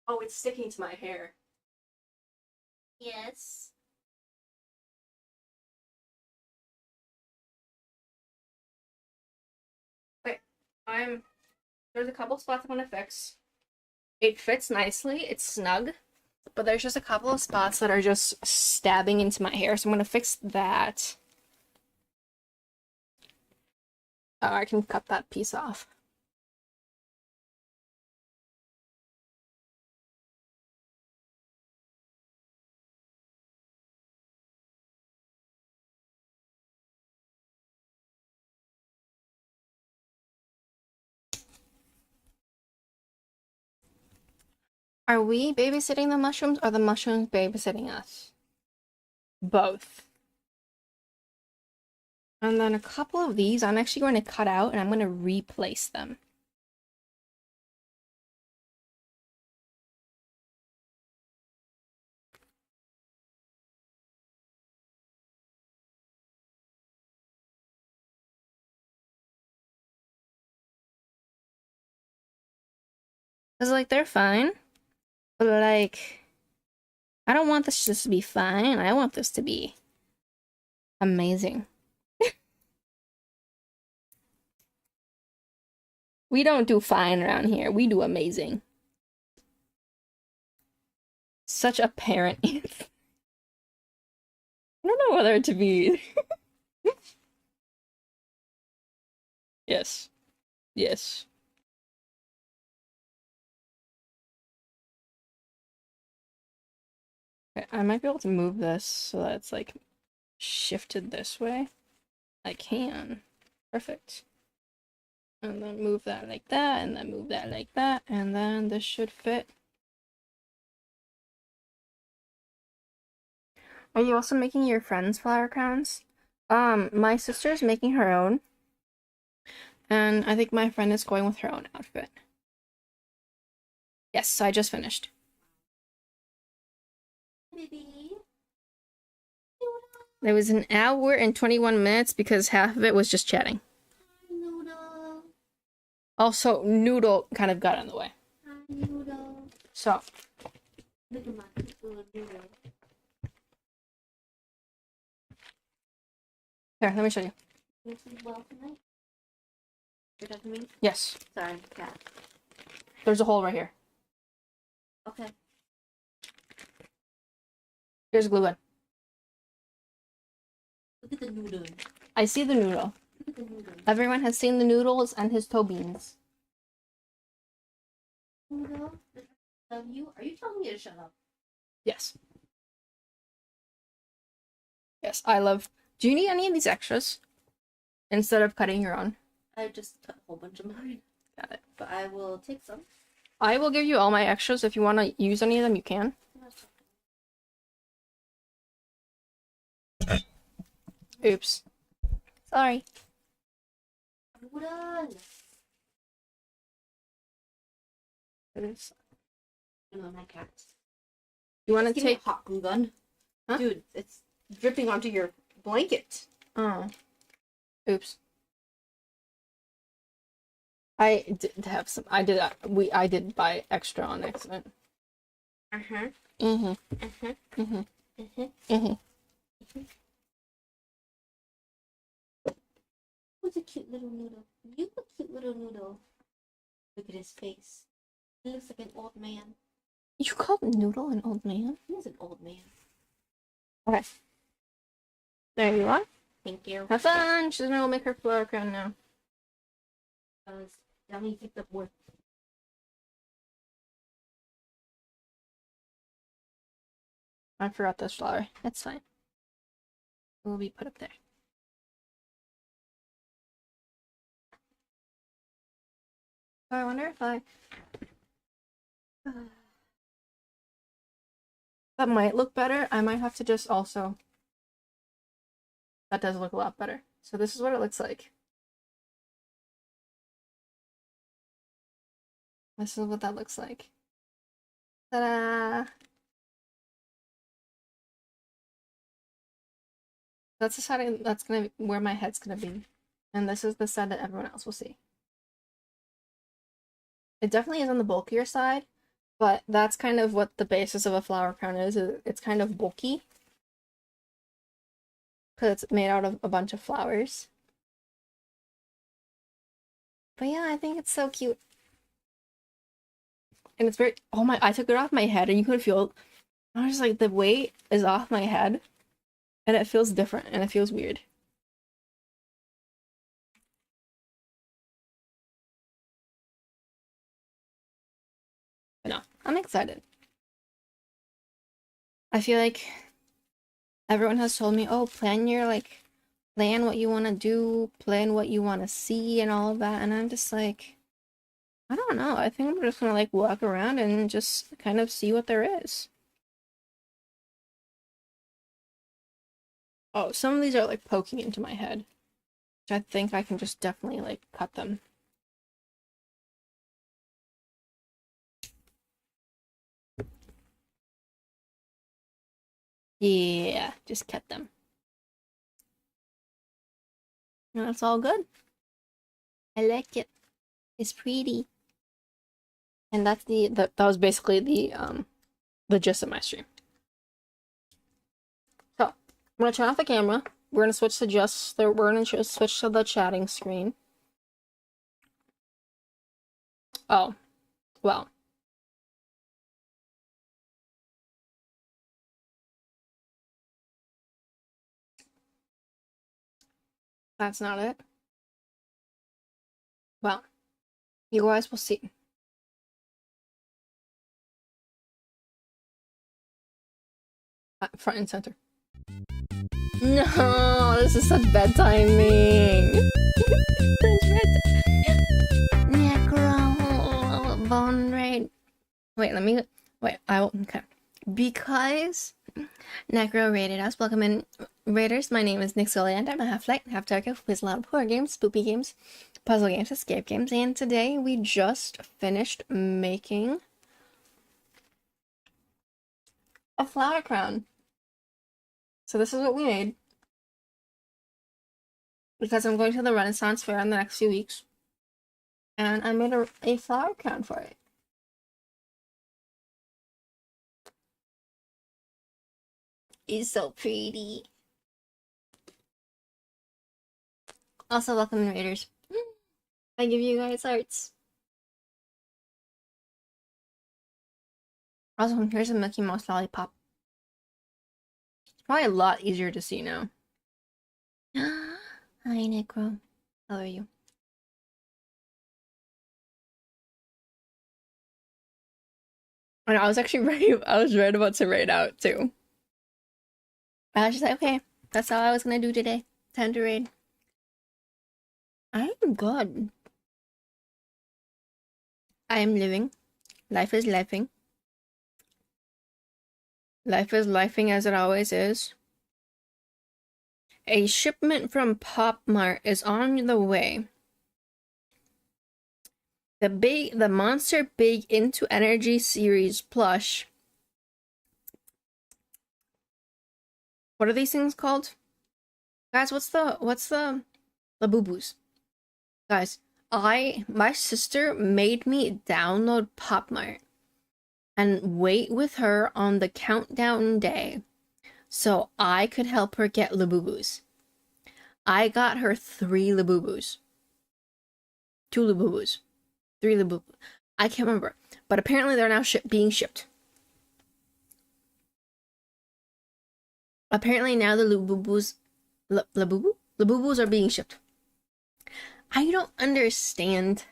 Oh, it's sticking to my hair. Yes. Wait, there's a couple spots I want to fix. It fits nicely, it's snug, but there's just a couple of spots that are just stabbing into my hair, so I'm gonna fix that. Oh, I can cut that piece off. Are we babysitting the mushrooms or the mushrooms babysitting us? Both. And then a couple of these I'm actually going to cut out and I'm going to replace them. Because, like, they're fine, but, like, I don't want this just to be fine. I want this to be amazing. We don't do fine around here. We do amazing. Such a parent. I don't know whether to be. Yes. Yes. Okay, I might be able to move this so that it's like shifted this way. I can. Perfect. And then move that like that, and then move that like that, and then this should fit. Are you also making your friends' flower crowns? My sister's making her own, and I think my friend is going with her own outfit. Yes, I just finished. Baby. It was an hour and 21 minutes because half of it was just chatting. Hi, Noodle. Also, Noodle kind of got in the way. Hi, Noodle. So, Look at my little Noodle. here, let me show you. You sleep well tonight? You're talking to me? Yes, Sorry, cat. there's a hole right here. Okay. Here's a glue gun. Look at the noodle. I see the noodle. Look at the noodle. Everyone has seen the noodles and his toe beans. Noodle, I love you. Are you telling me to shut up? Yes. Yes, I love. Do you need any of these extras? Instead of cutting your own? I just cut a whole bunch of mine. Got it. But I will take some. I will give you all my extras. If you want to use any of them, you can. Oops. Sorry. Noodle. It's- No, my cat. You want to Give me a take. hot glue gun. Huh? Dude, it's dripping onto your blanket. Oh. Oops. I did have some. I did. I did buy extra on accident. Uh-huh. Mhm. Uh-huh. Mhm. Uh-huh. Mhm. Who's a cute little noodle? You a cute little noodle. Look at his face. He looks like an old man. You called Noodle an old man? He's an old man. Okay. There you are. Thank you. Have fun. She's gonna go make her flower crown now. Dummy picked up work. I forgot this flower. That's fine. It will be put up there. So I wonder if I. That might look better. I might have to just also. That does look a lot better. So this is what it looks like. This is what that looks like. Ta-da! That's the side that's gonna be where my head's gonna be. And this is the side that everyone else will see. It definitely is on the bulkier side, But that's kind of what the basis of a flower crown is. It's kind of bulky because it's made out of a bunch of flowers. But yeah, I think it's so cute. And it's very, oh my, I took it off my head and you could feel, I was just like, the weight is off my head and it feels different and it feels weird. But no, I'm excited. I feel like everyone has told me, oh, plan what you want to do, plan what you want to see, and all of that. And I'm just like, I don't know. I think I'm just gonna like walk around and just kind of see what there is. Oh, some of these are like poking into my head, which I think I can just definitely like cut them. Yeah, just cut them. And that's all good. I like it. It's pretty. And that's that was basically the gist of my stream. So I'm gonna turn off the camera. We're gonna switch to switch to the chatting screen. Oh, well. That's not it. Well, you guys will see. Front and center. No, this is such bad timing. Necro bone raid. Wait, let me. Wait, I will. Okay. Because Necro raided us. Welcome in, Raiders. My name is Nick Soliant. I'm a half-light, half-dark who plays a lot of horror games, spoopy games, puzzle games, escape games, and today we just finished making a flower crown. So this is what we made. Because I'm going to the Renaissance Fair in the next few weeks. And I made a flower crown for it. It's so pretty. Also, welcome in, Raiders. I give you guys hearts. Also, here's a Mickey Mouse lollipop. It's probably a lot easier to see now. Hi, Necro. How are you? And I was actually ready. I was right about to raid out too. I was just like, okay, that's all I was gonna do today. Time to raid. I am good. I am living. Life is lifing. Life is lifing as it always is. A shipment from Pop Mart is on the way. The Monster Big Into Energy series plush. What are these things called? Guys, what's the boo-boos? Guys, my sister made me download Pop Mart and wait with her on the countdown day so I could help her get Labubus. I got her 3 Labubus. 2 Labubus. 3 Labubus. I can't remember. But apparently they're now being shipped. Apparently now the Labubus... Labubus are being shipped. I don't understand.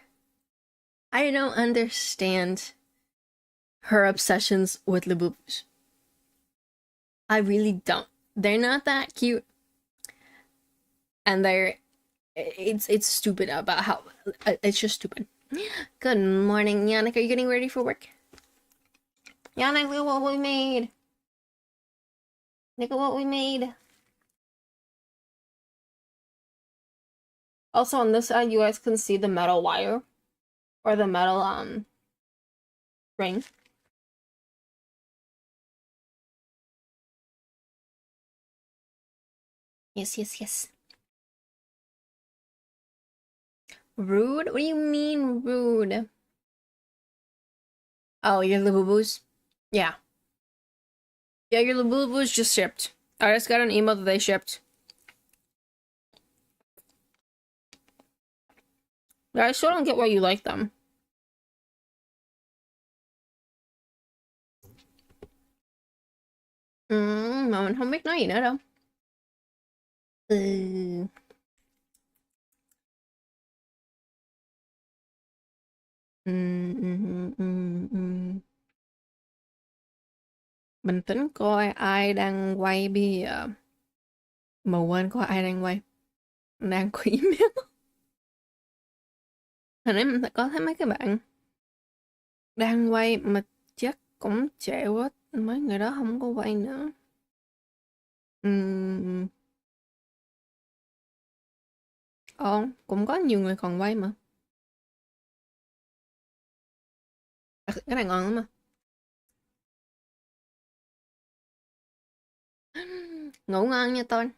I don't understand her obsessions with Labubus. I really don't. They're not that cute. And it's stupid about how it's just stupid. Good morning, Yannick. Are you getting ready for work? Yannick, look at what we made. Look at what we made. Also on this side, you guys can see the metal wire or the metal ring. Yes, yes, yes. Rude? What do you mean rude? Oh, your Labubus? Yeah. Yeah, your Labubus just shipped. I just got an email that they shipped. Yeah, I still don't get why you like them. Mà mình không biết nói gì nữa đâu. Ừ. Mình tính coi ai đang quay bây giờ. Mà quên coi ai đang quay. Đang có email. Hồi nãy mình có thấy mấy cái bạn đang quay mà chắc cũng trễ quá. Mấy người đó không có quay nữa. Ừm, cũng có nhiều người còn quay mà. Cái này ngon lắm mà. Ngủ ngon nha tôi.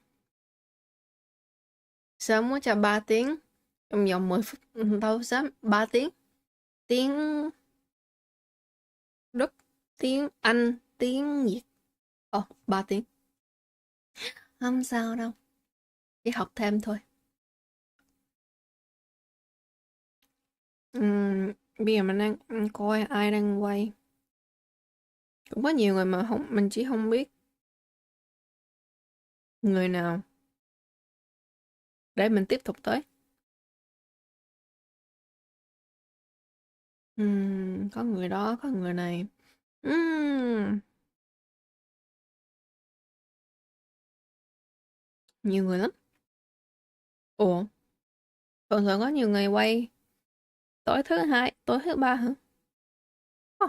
Sớm quá cho 3 tiếng. Trong vòng 10 phút. Đâu sớm. 3 tiếng. Tiếng Đức, tiếng Anh, tiếng Việt. 3 tiếng. Không sao đâu. Chỉ học thêm thôi. Bây giờ mình đang coi ai đang quay. Cũng có nhiều người mà không, mình chỉ không biết người nào. Để mình tiếp tục tới. Có người đó, có người này. Ừm, Nhiều người lắm. Ủa, thường thường có nhiều người quay tối thứ hai, tối thứ ba hả? Ồ,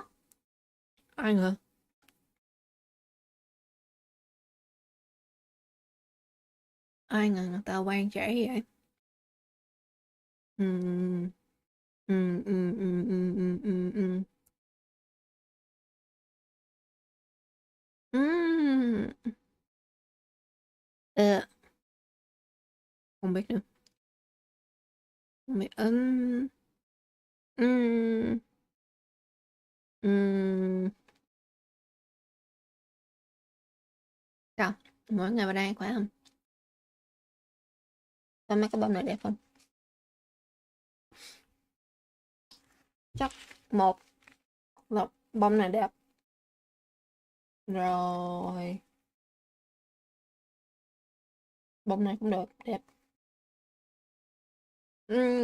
ai ngờ, ai ngờ người ta quay trễ vậy? Ừm, ừm, ừm, ừm, ừm, ừm, ừm, ừm. Ừm, ờ, Không biết nữa, không biết. Ừm, ừm. Sao? Mỗi ngày bạn đang khỏe không? Sao mấy cái bông này đẹp không? Chắc một là bông này đẹp. Rồi, bông này cũng được, đẹp.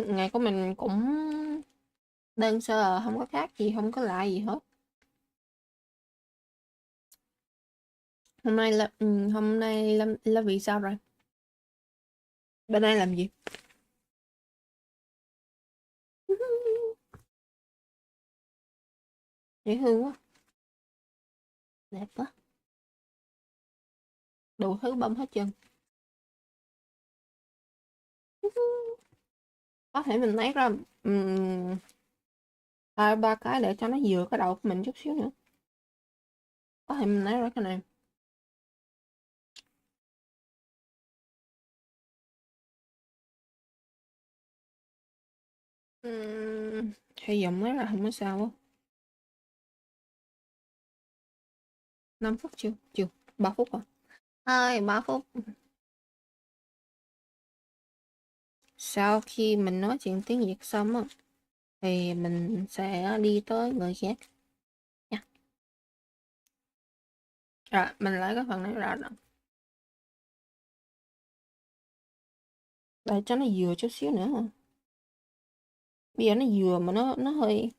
Ngày của mình cũng đơn sơ, không có khác gì, không có lạ gì hết. Hôm nay là vì sao rồi? Bên đây làm gì? Dễ thương quá, đẹp quá. Đủ thứ bông hết trơn. Có thể mình lấy ra hai ba cái để cho nó vừa cái đầu của mình chút xíu nữa. Có thể mình lấy ra cái này. Hy vọng lấy ra không có sao á. 5 phút chưa? Chưa. 3 phút à? 3 phút. Sau khi mình nói chuyện tiếng Việt xong á, thì mình sẽ đi tới người khác nha. Rồi, mình lấy cái phần này ra rồi. Để cho nó vừa chút xíu nữa. Bây giờ nó vừa mà nó hơi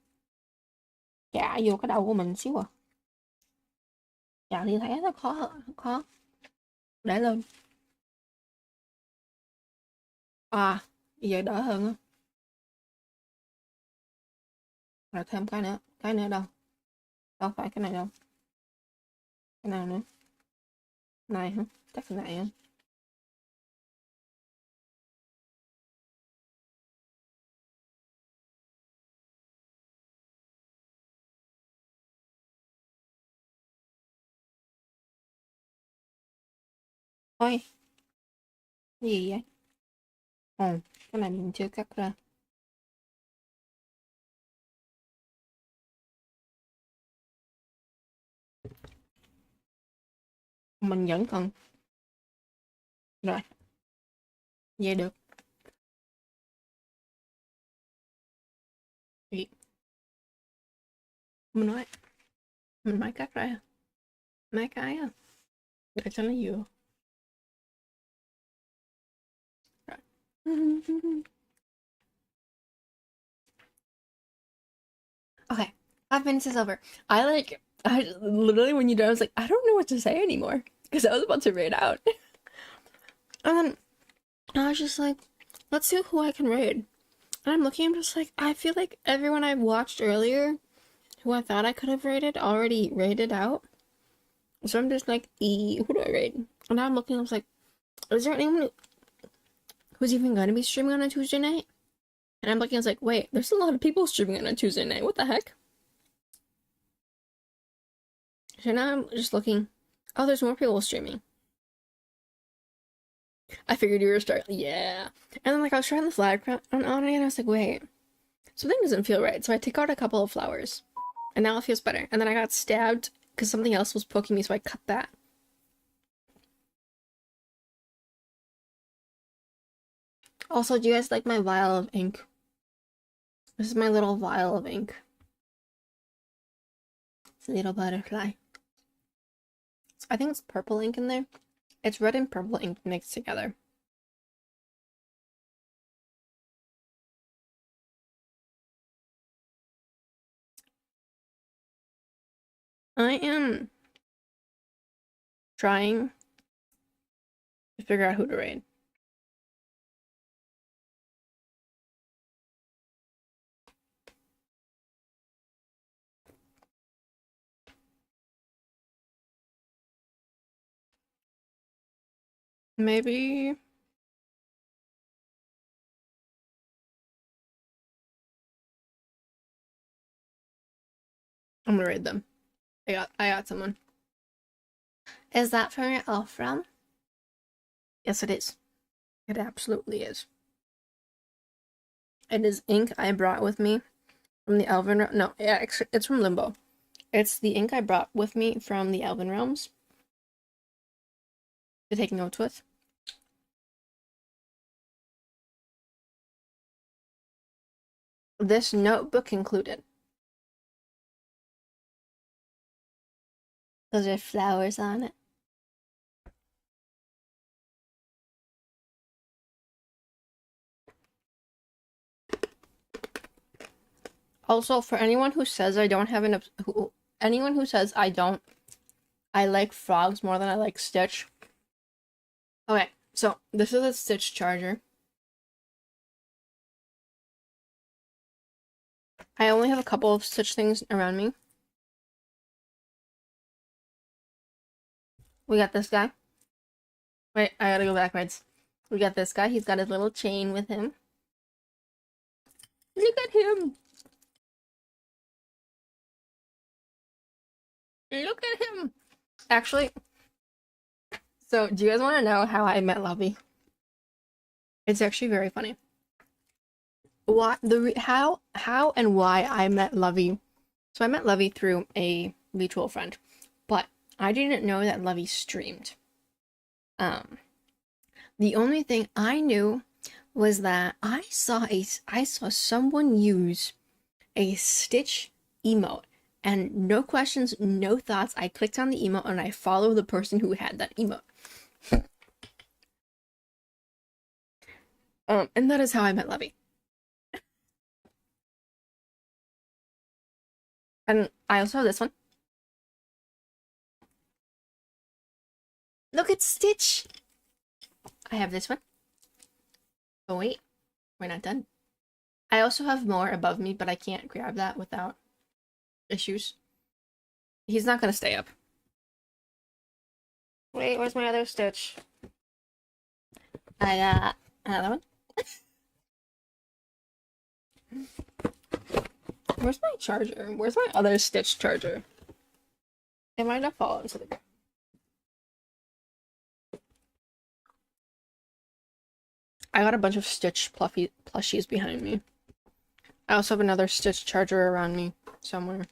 chạ vô cái đầu của mình xíu à. Chạ thì thấy nó khó, khó. Để lên. À, giờ đỡ hơn á. Rồi thêm cái nữa. Cái nữa đâu? Đâu phải cái này đâu. Cái nào nữa? Này hả? Chắc cái này hả? Ôi, cái gì vậy? Ồ, cái này mình chưa cắt ra. Mình vẫn còn. Rồi, vậy được. Vậy. Mình nói cắt ra. Mấy cái à. Để cho nó vừa. Rồi. Okay, 5 minutes is over. I literally, when you done, I was like, I don't know what to say anymore because I was about to raid out. And then I was just like, let's see who I can raid. And I'm looking, I'm just like, I feel like everyone I watched earlier who I thought I could have raided already raided out. So I'm just like, who do I raid? And now I'm looking, I was like, is there anyone who's even going to be streaming on a Tuesday night? And I'm looking, I was like, wait, there's a lot of people streaming on a Tuesday night. What the heck? So now I'm just looking. Oh, there's more people streaming. I figured you were starting. Yeah. And then, like, I was trying the flag on it, and I was like, wait, something doesn't feel right. So I take out a couple of flowers, and now it feels better. And then I got stabbed because something else was poking me, so I cut that. Also, do you guys like my vial of ink? This is my little vial of ink. It's a little butterfly. I think it's purple ink in there. It's red and purple ink mixed together. I am trying to figure out who to raid. Maybe I'm gonna raid them. I got someone. Is that from your elf realm? Yes, it is. It absolutely is. It is ink I brought with me from the Elven realm. No, yeah, it's from Limbo. It's the ink I brought with me from the Elven realms to take notes with. This notebook included. Those are flowers on it. Also, for anyone who says I don't have enough, anyone who says I like frogs more than I like Stitch. Okay, so this is a Stitch charger. I only have a couple of Stitch things around me. We got this guy. Wait, I gotta go backwards. We got this guy. He's got his little chain with him. Look at him. Look at him. Actually, so do you guys want to know how I met Lovey? It's actually very funny. How and why I met Lovey. So I met Lovey through a mutual friend, but I didn't know that Lovey streamed. The only thing I knew was that I saw someone use a Stitch emote, and no questions, no thoughts, I clicked on the emote and I followed the person who had that emote. And that is how I met Lovey. And I also have this one. Look, it's Stitch. I have this one. Oh wait, we're not done. I also have more above me, but I can't grab that without issues. He's not gonna stay up. Wait, where's my other Stitch? I got another one. Where's my charger? Where's my other Stitch charger? It might have fallen to the ground. I got a bunch of Stitch plushies behind me. I also have another Stitch charger around me somewhere.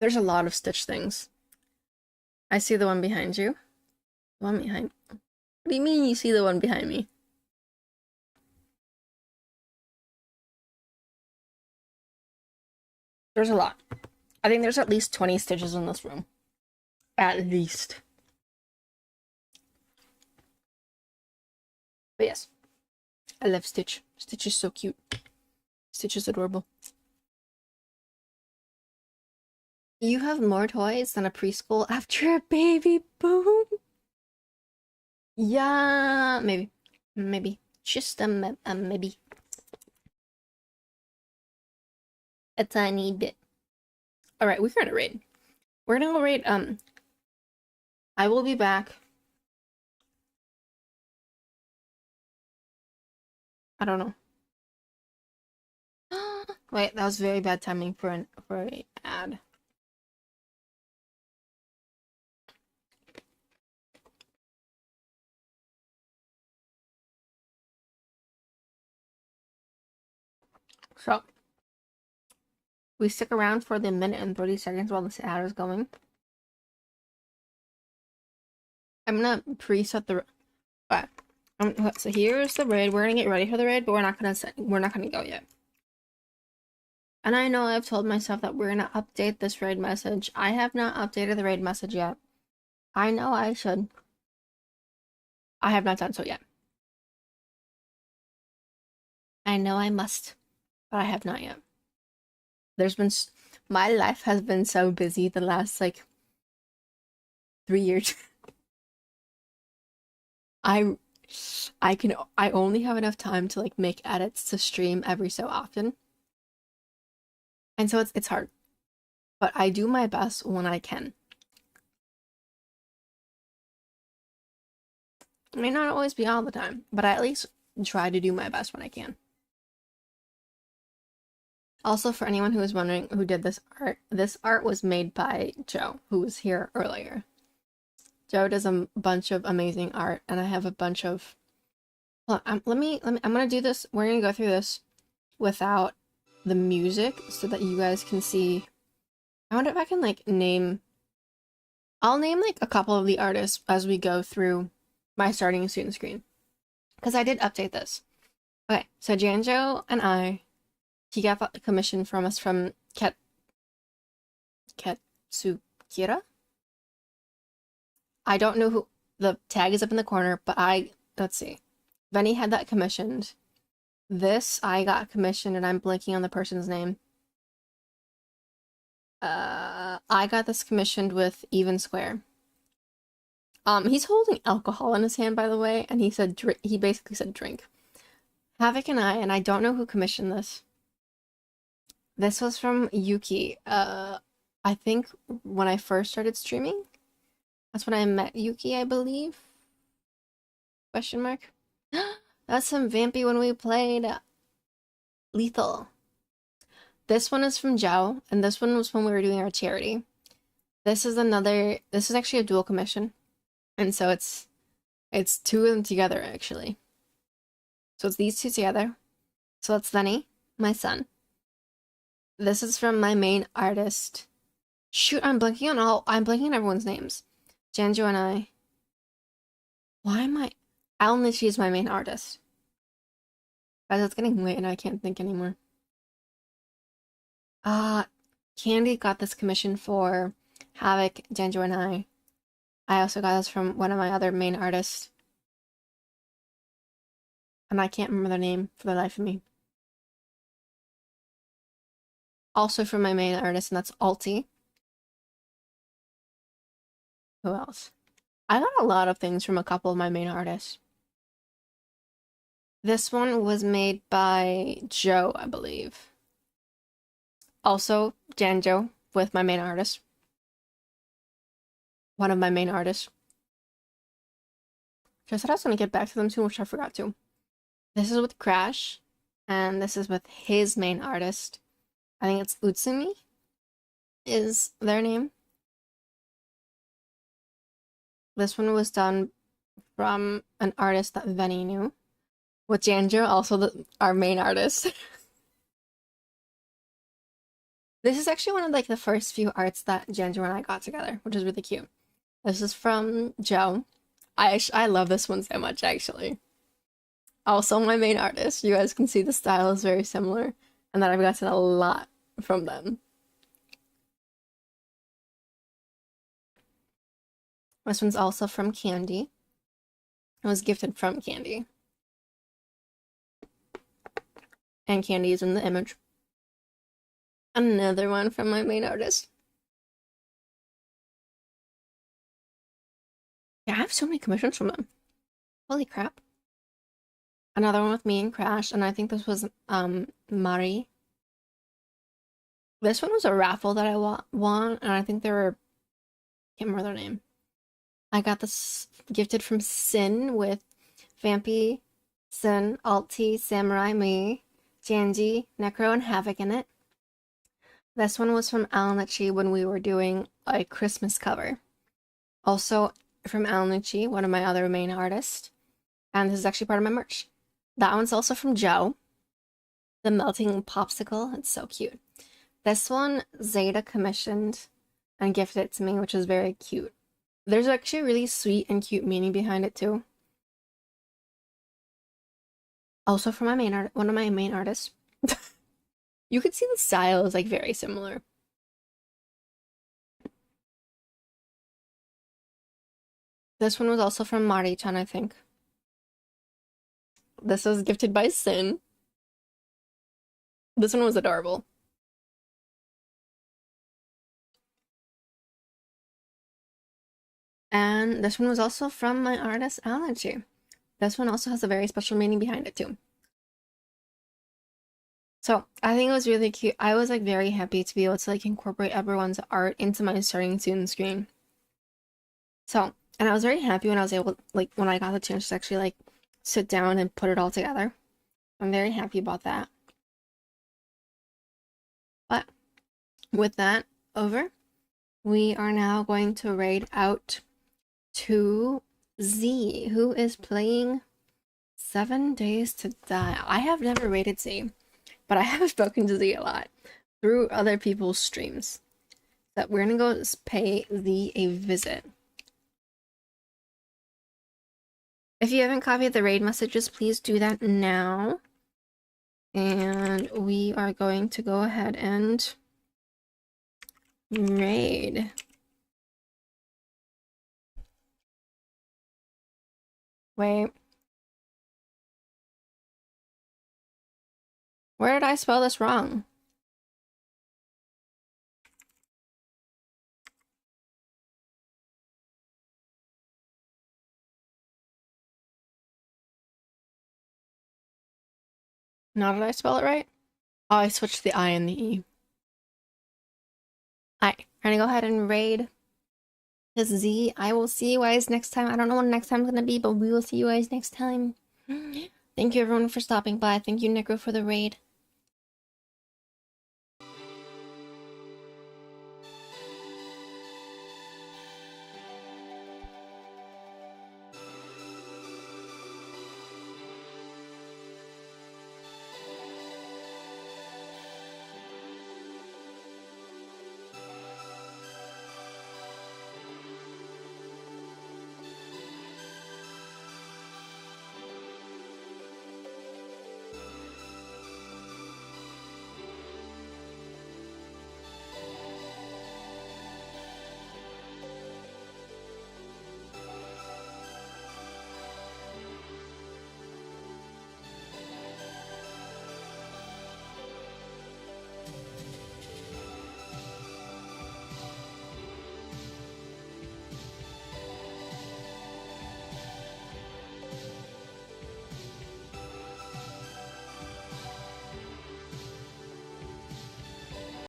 There's a lot of stitch things. I see the one behind you. The one behind. What do you mean you see the one behind me? There's a lot. I think there's at least 20 stitches in this room. At least. But yes, I love Stitch. Stitch is so cute. Stitch is adorable. You have more toys than a preschool after a baby boom? Yeah, maybe. Maybe. Just a maybe. A tiny bit. Alright, we're gonna raid. We're gonna go raid, I will be back. I don't know. Wait, that was very bad timing for an ad. So we stick around for the minute and 30 seconds while this ad is going. I'm gonna preset the so here's the raid. We're gonna get ready for the raid, but we're not gonna go yet. And I know I've told myself that we're gonna update this raid message. I have not updated the raid message yet. I know I should. I have not done so yet. I know I must, but I have not yet. My life has been so busy the last like 3 years. I only have enough time to like make edits to stream every so often. And so it's hard. But I do my best when I can. It may not always be all the time, but I at least try to do my best when I can. Also, for anyone who is wondering who did this art was made by Joe, who was here earlier. Joe does a bunch of amazing art, and I have a bunch of. Well, I'm gonna do this. We're gonna go through this without the music so that you guys can see. I wonder if I can like name. I'll name like a couple of the artists as we go through my starting student screen, because I did update this. Okay, so Janjo and he got a commission from us from Ketsukira. I don't know who the tag is up in the corner, but let's see. Venny had that commissioned. This I got commissioned, and I'm blanking on the person's name. I got this commissioned with Even Square. He's holding alcohol in his hand, by the way, and he basically said drink. Havoc and I don't know who commissioned this. This was from Yuki. I think when I first started streaming, that's when I met Yuki, I believe. Question mark. That's some Vampy when we played Lethal. This one is from Joe, and this one was when we were doing our charity. This is actually a dual commission. And so it's two of them together, actually. So it's these two together. So that's Lenny, my son. This is from my main artist. Shoot, I'm blanking on everyone's names. Janjo and I. Why am I? Alan Litchi is my main artist. Guys, it's getting late and I can't think anymore. Candy got this commission for Havoc, Janjo, and I. I also got this from one of my other main artists. And I can't remember their name for the life of me. Also from my main artist, and that's Alti. Who else? I got a lot of things from a couple of my main artists. This one was made by Joe, I believe. Also, Janjo with my main artist. One of my main artists. I said I was going to get back to them soon, which I forgot to. This is with Crash, and this is with his main artist. I think it's Utsumi is their name. This one was done from an artist that Venny knew. With Janjo, also our main artist. This is actually one of like the first few arts that Ginger and I got together, which is really cute. This is from Joe. I love this one so much actually. Also my main artist. You guys can see the style is very similar and that I've gotten a lot from them. This one's also from Candy. It was gifted from Candy. And Candy is in the image. Another one from my main artist. Yeah, I have so many commissions from them. Holy crap. Another one with me and Crash, and I think this was Mari. This one was a raffle that I won, and I think they were, can't remember their name. I got this gifted from Sin with Vampy, Sin, Alti, Samurai, me, Janji, Necro, and Havoc in it. This one was from Alanachi when we were doing a Christmas cover. Also from Alanachi, one of my other main artists. And this is actually part of my merch. That one's also from Joe. The melting popsicle. It's so cute. This one, Zeta commissioned and gifted it to me, which is very cute. There's actually a really sweet and cute meaning behind it too. Also from my main art, one of my main artists. You could see the style is like very similar. This one was also from Mari-chan, I think. This was gifted by Sin. This one was adorable. And this one was also from my artist, Allergy. This one also has a very special meaning behind it too. So I think it was really cute. I was like very happy to be able to like incorporate everyone's art into my starting soon screen. So, and I was very happy when I was able, like when I got the chance to actually like sit down and put it all together. I'm very happy about that. But with that over, we are now going to raid out to Z, who is playing 7 Days to Die. I have never rated Z, but I have spoken to Z a lot through other people's streams. So we're gonna go pay Z a visit. If you haven't copied the raid messages, please do that now. And we are going to go ahead and raid. Wait. Where did I spell this wrong? Now did I spell it right? Oh, I switched the I and the E. Alright, we're gonna go ahead and raid this Z. I will see you guys next time. I don't know when next time is gonna be, but we will see you guys next time. Thank you everyone for stopping by. Thank you, Necro, for the raid.